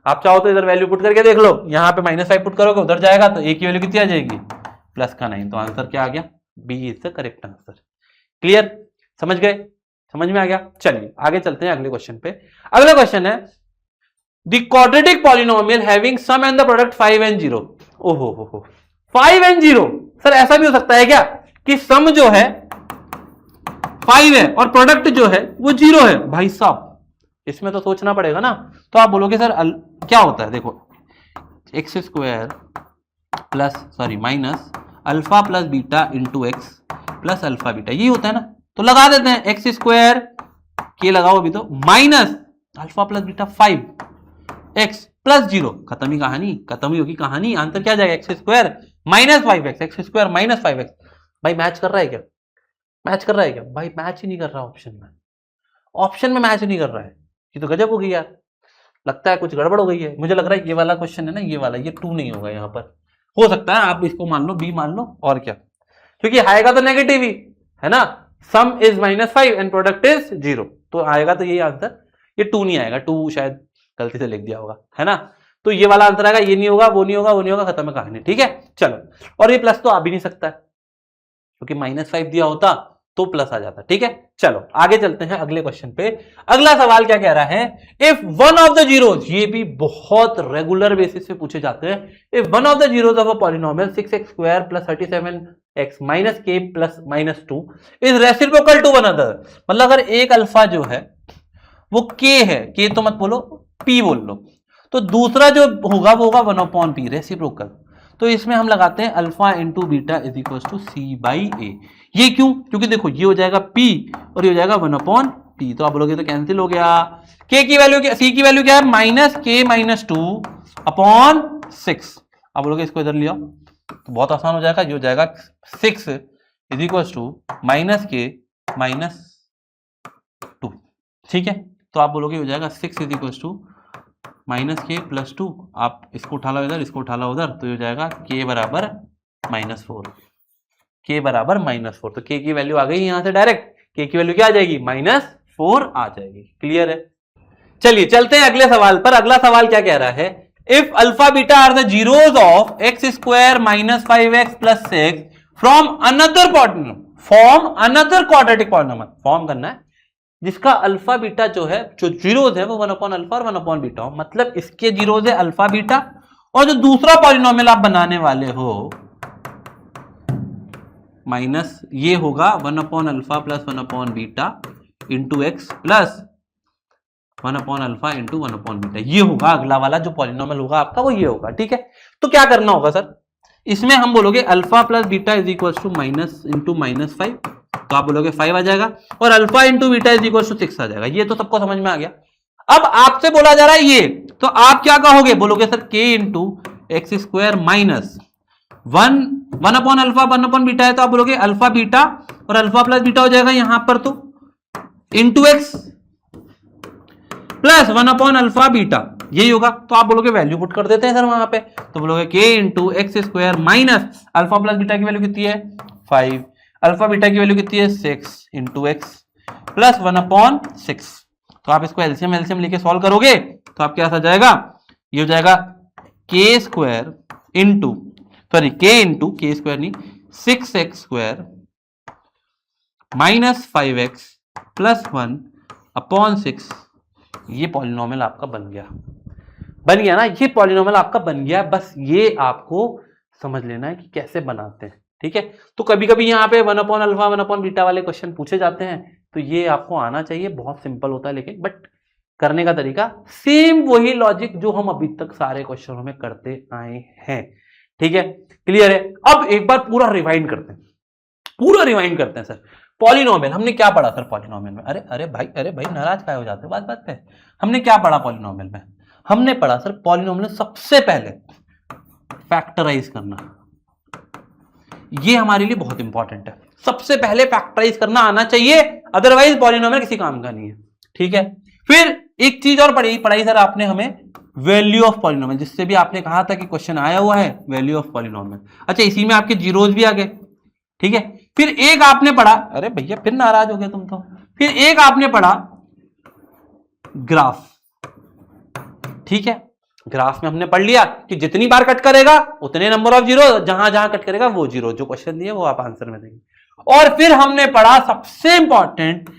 आप चाहो तो इधर वैल्यू पुट करके देख लो, यहाँ पे -5 पुट करोगे उधर जाएगा, तो a की वैल्यू कितनी आ जाएगी +9। तो आंसर क्या आ गया, B is the correct answer. Clear, समझ गए, समझ में आ गया। चलिए आगे चलते हैं अगले क्वेश्चन पे। अगला क्वेश्चन है the quadratic polynomial having sum and the product 5 and 0। ओहो हो 5 and 0, सर ऐसा भी हो सकता है क्या कि सम जो है 5 है और प्रोडक्ट जो है वो 0 है। भाई साहब इसमें तो सोचना पड़ेगा ना। तो आप बोलोगे सर क्या होता है, देखो x² minus alpha plus beta into x plus alpha beta, यही होता है ना। तो लगा देते हैं x² के लगाओ अभी तो minus alpha plus beta 5x + 0, खत्म ही कहानी, खत्म ही होगी कहानी। आंसर क्या जाएगा x² - 5x, x² - 5x। भाई मैच कर रहा है क्या, मैच कर रहा है क्या, भाई मैच ही नहीं कर रहा ऑप्शन में, ऑप्शन में मैच नहीं कर रहा है। ये तो गजब हो गई यार, लगता है कुछ गड़बड़ हो गई है। मुझे लग रहा है ये वाला क्वेश्चन है ना, ये वाला, ये 2 नहीं होगा यहाँ पर, हो सकता है आप इसको मान लो, बी मान लो, और क्या, क्योंकि आएगा तो नेगेटिव ही है ना, सम इज -5 एंड प्रोडक्ट इज 0, तो आएगा तो यही आंसर, ये 2 नहीं आएगा, 2 शायद गलती से लिख दिया होगा, है ना, तो ये वाला आंसर आएगा, ये नहीं होगा, वो नहीं होगा, वो नहीं होगा, खत्म है कहानी, ठीक है। चलो, और ये प्लस तो आ भी नहीं सकता है, क्योंकि -5 दिया होता तो प्लस आ जाता, ठीक है। चलो आगे चलते हैं अगले क्वेश्चन पे। अगला सवाल क्या कह रहा है, if one of the zeros, ये भी बहुत रेगुलर बेसिस पे पूछे जाते हैं, if one of the zeros of a polynomial 6x² + 37x - k + -2 इज रेसिप्रोकल टू वन अदर, मतलब अगर एक अल्फा जो है वो k है, k तो मत बोलो, p बोल लो, तो दूसरा जो होगा वो होगा 1/p, रेसिप्रोकल। तो इसमें हम लगाते हैं alpha into beta is equal to c/a। ये क्यों? क्योंकि देखो ये हो जाएगा p और ये हो जाएगा 1/p, तो आप बोलोगे तो कैंसिल हो गया। k की वैल्यू क्या, c की वैल्यू क्या है, -k - 2/6। आप बोलोगे इसको इधर लिया तो बहुत आसान हो जाएगा, ये हो जाएगा 6 इज इक्वल टू -k - 2, ठीक है। तो आप बोलोगे हो जाएगा 6 इज इक्वल टू -k + 2, आप इसको उठा लो इधर, इसको उठा लो उधर, तो हो जाएगा k बराबर -4, k बराबर -4। तो k की वैल्यू आ गई यहां से डायरेक्ट, k की वैल्यू क्या आ जाएगी, -4 आ जाएगी। क्लियर है? चलिए चलते हैं अगले सवाल पर। अगला सवाल क्या कह रहा है, if alpha beta are the zeros of x² - 5x + 6 from another quadratic polynomial, form करना है जिसका अल्फा बीटा जो है, जो जीरोज है वो 1/अल्फा और 1/बीटा हो, मतलब इसके जीरोज है अल्फा बीटा, और जो दूसरा पॉलिनोमियल आप बनाने वाले हो माइनस ये होगा 1/अल्फा + 1/बीटा इंटू एक्स प्लस 1/अल्फा इंटू 1/बीटा, ये होगा अगला वाला जो पॉलिनोमियल होगा आपका, वो ये होगा, ठीक है। तो क्या करना होगा सर, इसमें हम बोलोगे alpha plus beta is equal to -5, तो आप बोलोगे 5 आ जाएगा, और alpha into beta is equal to 6 आ जाएगा। ये तो सबको समझ में आ गया। अब आपसे बोला जा रहा है ये, तो आप क्या कहोगे, बोलोगे sir k into x² minus 1/अल्फा 1/बीटा है, तो आप बोलोगे अल्फा बीटा और अल्फा प्लस बीटा हो जाएगा यहां पर, तो इंटू एक्स प्लस 1/अल्फा बीटा, यही होगा। तो आप बोलोगे वैल्यू पुट कर देते हैं सर वहां पे, तो बोलोगे k into x² minus alpha plus beta की वैल्यू कितनी है 5, अल्फा बीटा की वैल्यू कितनी है 6 इंटू एक्स प्लस 1/6। तो आप इसको एलसीएम लेके सॉल्व करोगे तो आप क्या आ जाएगा, ये हो जाएगा k² into k into k² नहीं 6x² माइनस 5x प्लस 1/6। ये पॉलिनोमियल आपका बन गया ना, ये पॉलिनोमियल आपका बन गया। बस ये आपको समझ लेना है कि कैसे बनाते हैं, ठीक है। तो कभी कभी यहाँ पे 1/अल्फा 1/बीटा वाले क्वेश्चन पूछे जाते हैं, तो ये आपको आना चाहिए, बहुत सिंपल होता है, लेकिन बट करने का तरीका सेम वही लॉजिक जो हम अभी तक सारे क्वेश्चनों में करते आए हैं, ठीक है। क्लियर है? अब एक बार पूरा रिवाइंड करते हैं सर। पॉलिनोमियल हमने क्या पढ़ा सर पॉलिनोमियल में? अरे भाई नाराज क्या हो जाते हो बात पे। हमने क्या पढ़ा पॉलिनोमियल में? हमने पढ़ा सर पॉलिनोमियल सबसे पहले फैक्टराइज करना, ये हमारे लिए बहुत इंपॉर्टेंट है। सबसे पहले फैक्टराइज करना आना चाहिए, अदरवाइज पॉलिनोमियल किसी काम का नहीं है, ठीक है। फिर एक चीज और पढ़ाई सर आपने हमें, वैल्यू ऑफ पॉलिनोमियल, जिससे भी आपने कहा था कि क्वेश्चन आया हुआ है वैल्यू ऑफ पॉलिनोमियल। अच्छा, इसी में आपके जीरोज भी आ गए, ठीक है। फिर एक आपने पढ़ा, अरे भैया फिर नाराज हो गए तुम तो, फिर एक आपने पढ़ा ग्राफ, ठीक है। ग्राफ में हमने पढ़ लिया कि जितनी बार कट करेगा उतने नंबर ऑफ जीरो, जहां जहां कट करेगा वो जीरो, जो क्वेश्चन दिए वो आप आंसर में देंगे। और फिर हमने पढ़ा सबसे इंपॉर्टेंट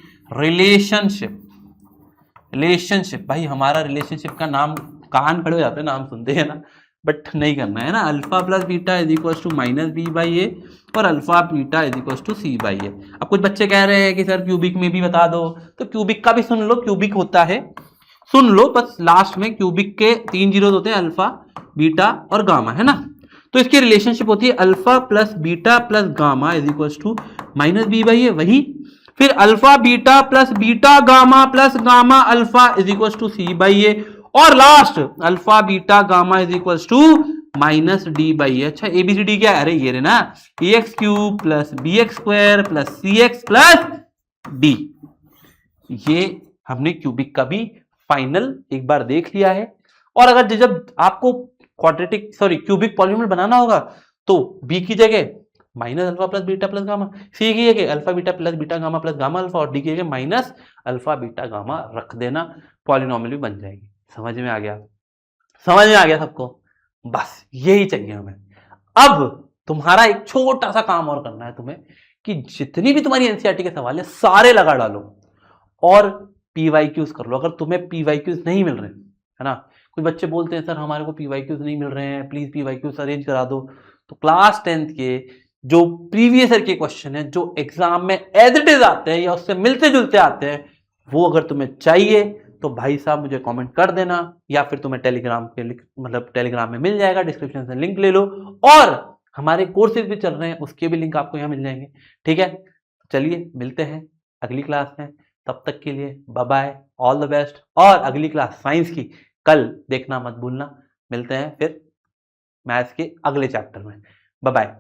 रिलेशनशिप। भाई हमारा रिलेशनशिप का नाम कान खड़े हो जाते हैं नाम सुनते हैं ना, बट नहीं करना है ना। Alpha plus beta is equal to -b/a और alpha beta is equal to c/a। अब कुछ बच्चे कह रहे हैं कि सर क्यूबिक में भी बता दो, तो क्यूबिक का भी सुन लो। क्यूबिक होता है, सुन लो बस, लास्ट में क्यूबिक के 3 जीरोस होते हैं, अल्फा बीटा और गामा, है ना। तो इसकी रिलेशनशिप होती है alpha plus beta plus gamma is equal to -b/a, वही। फिर alpha beta plus beta gamma plus gamma alpha is equal to c/a, और last alpha beta gamma is equal to -d/a। अच्छा, ABCD क्या है? अरे ये रे ना, ax³ plus bx² plus cx plus d। ये हमने क्यूबिक का भी फाइनल एक बार देख लिया है। और अगर जब आपको क्यूबिक पॉलिनोमियल बनाना होगा तो b की जगह minus alpha plus beta plus gamma. C की है कि alpha beta plus beta gamma plus gamma alpha, और डी की है कि माइनस अल्फा बीटा गामा रख देना, पॉलिनॉमियल भी बन जाएगी। समझ में आ गया? समझ में आ गया सबको? बस यही चाहिए हमें। अब तुम्हारा एक छोटा सा काम और करना है तुम्हें, कि जितनी भी तुम्हारी एनसीईआरटी के सवाल है सारे लगा डालो और पीवाईक्यूज कर लो। अगर तुम्हें पीवाईक्यूज नहीं मिल रहे है ना, कुछ बच्चे बोलते हैं सर हमारे को पीवाईक्यूज नहीं मिल रहे हैं, प्लीज पीवाईक्यूज अरेंज करा दो, तो क्लास 10th के जो प्रीवियस ईयर के क्वेश्चन है जो एग्जाम में एज इट इज आते हैं या उससे मिलते जुलते आते हैं, वो अगर तुम्हें चाहिए तो भाई साहब मुझे कमेंट कर देना, या फिर तुम्हें टेलीग्राम के मतलब टेलीग्राम में मिल जाएगा, डिस्क्रिप्शन से लिंक ले लो, और हमारे कोर्सेज भी चल रहे हैं उसके भी लिंक आपको यहाँ मिल जाएंगे। ठीक है, चलिए मिलते हैं अगली क्लास में, तब तक के लिए bye bye, all the best. और अगली क्लास साइंस की कल देखना मत भूलना। मिलते हैं फिर मैथ्स के अगले चैप्टर में। Bye bye.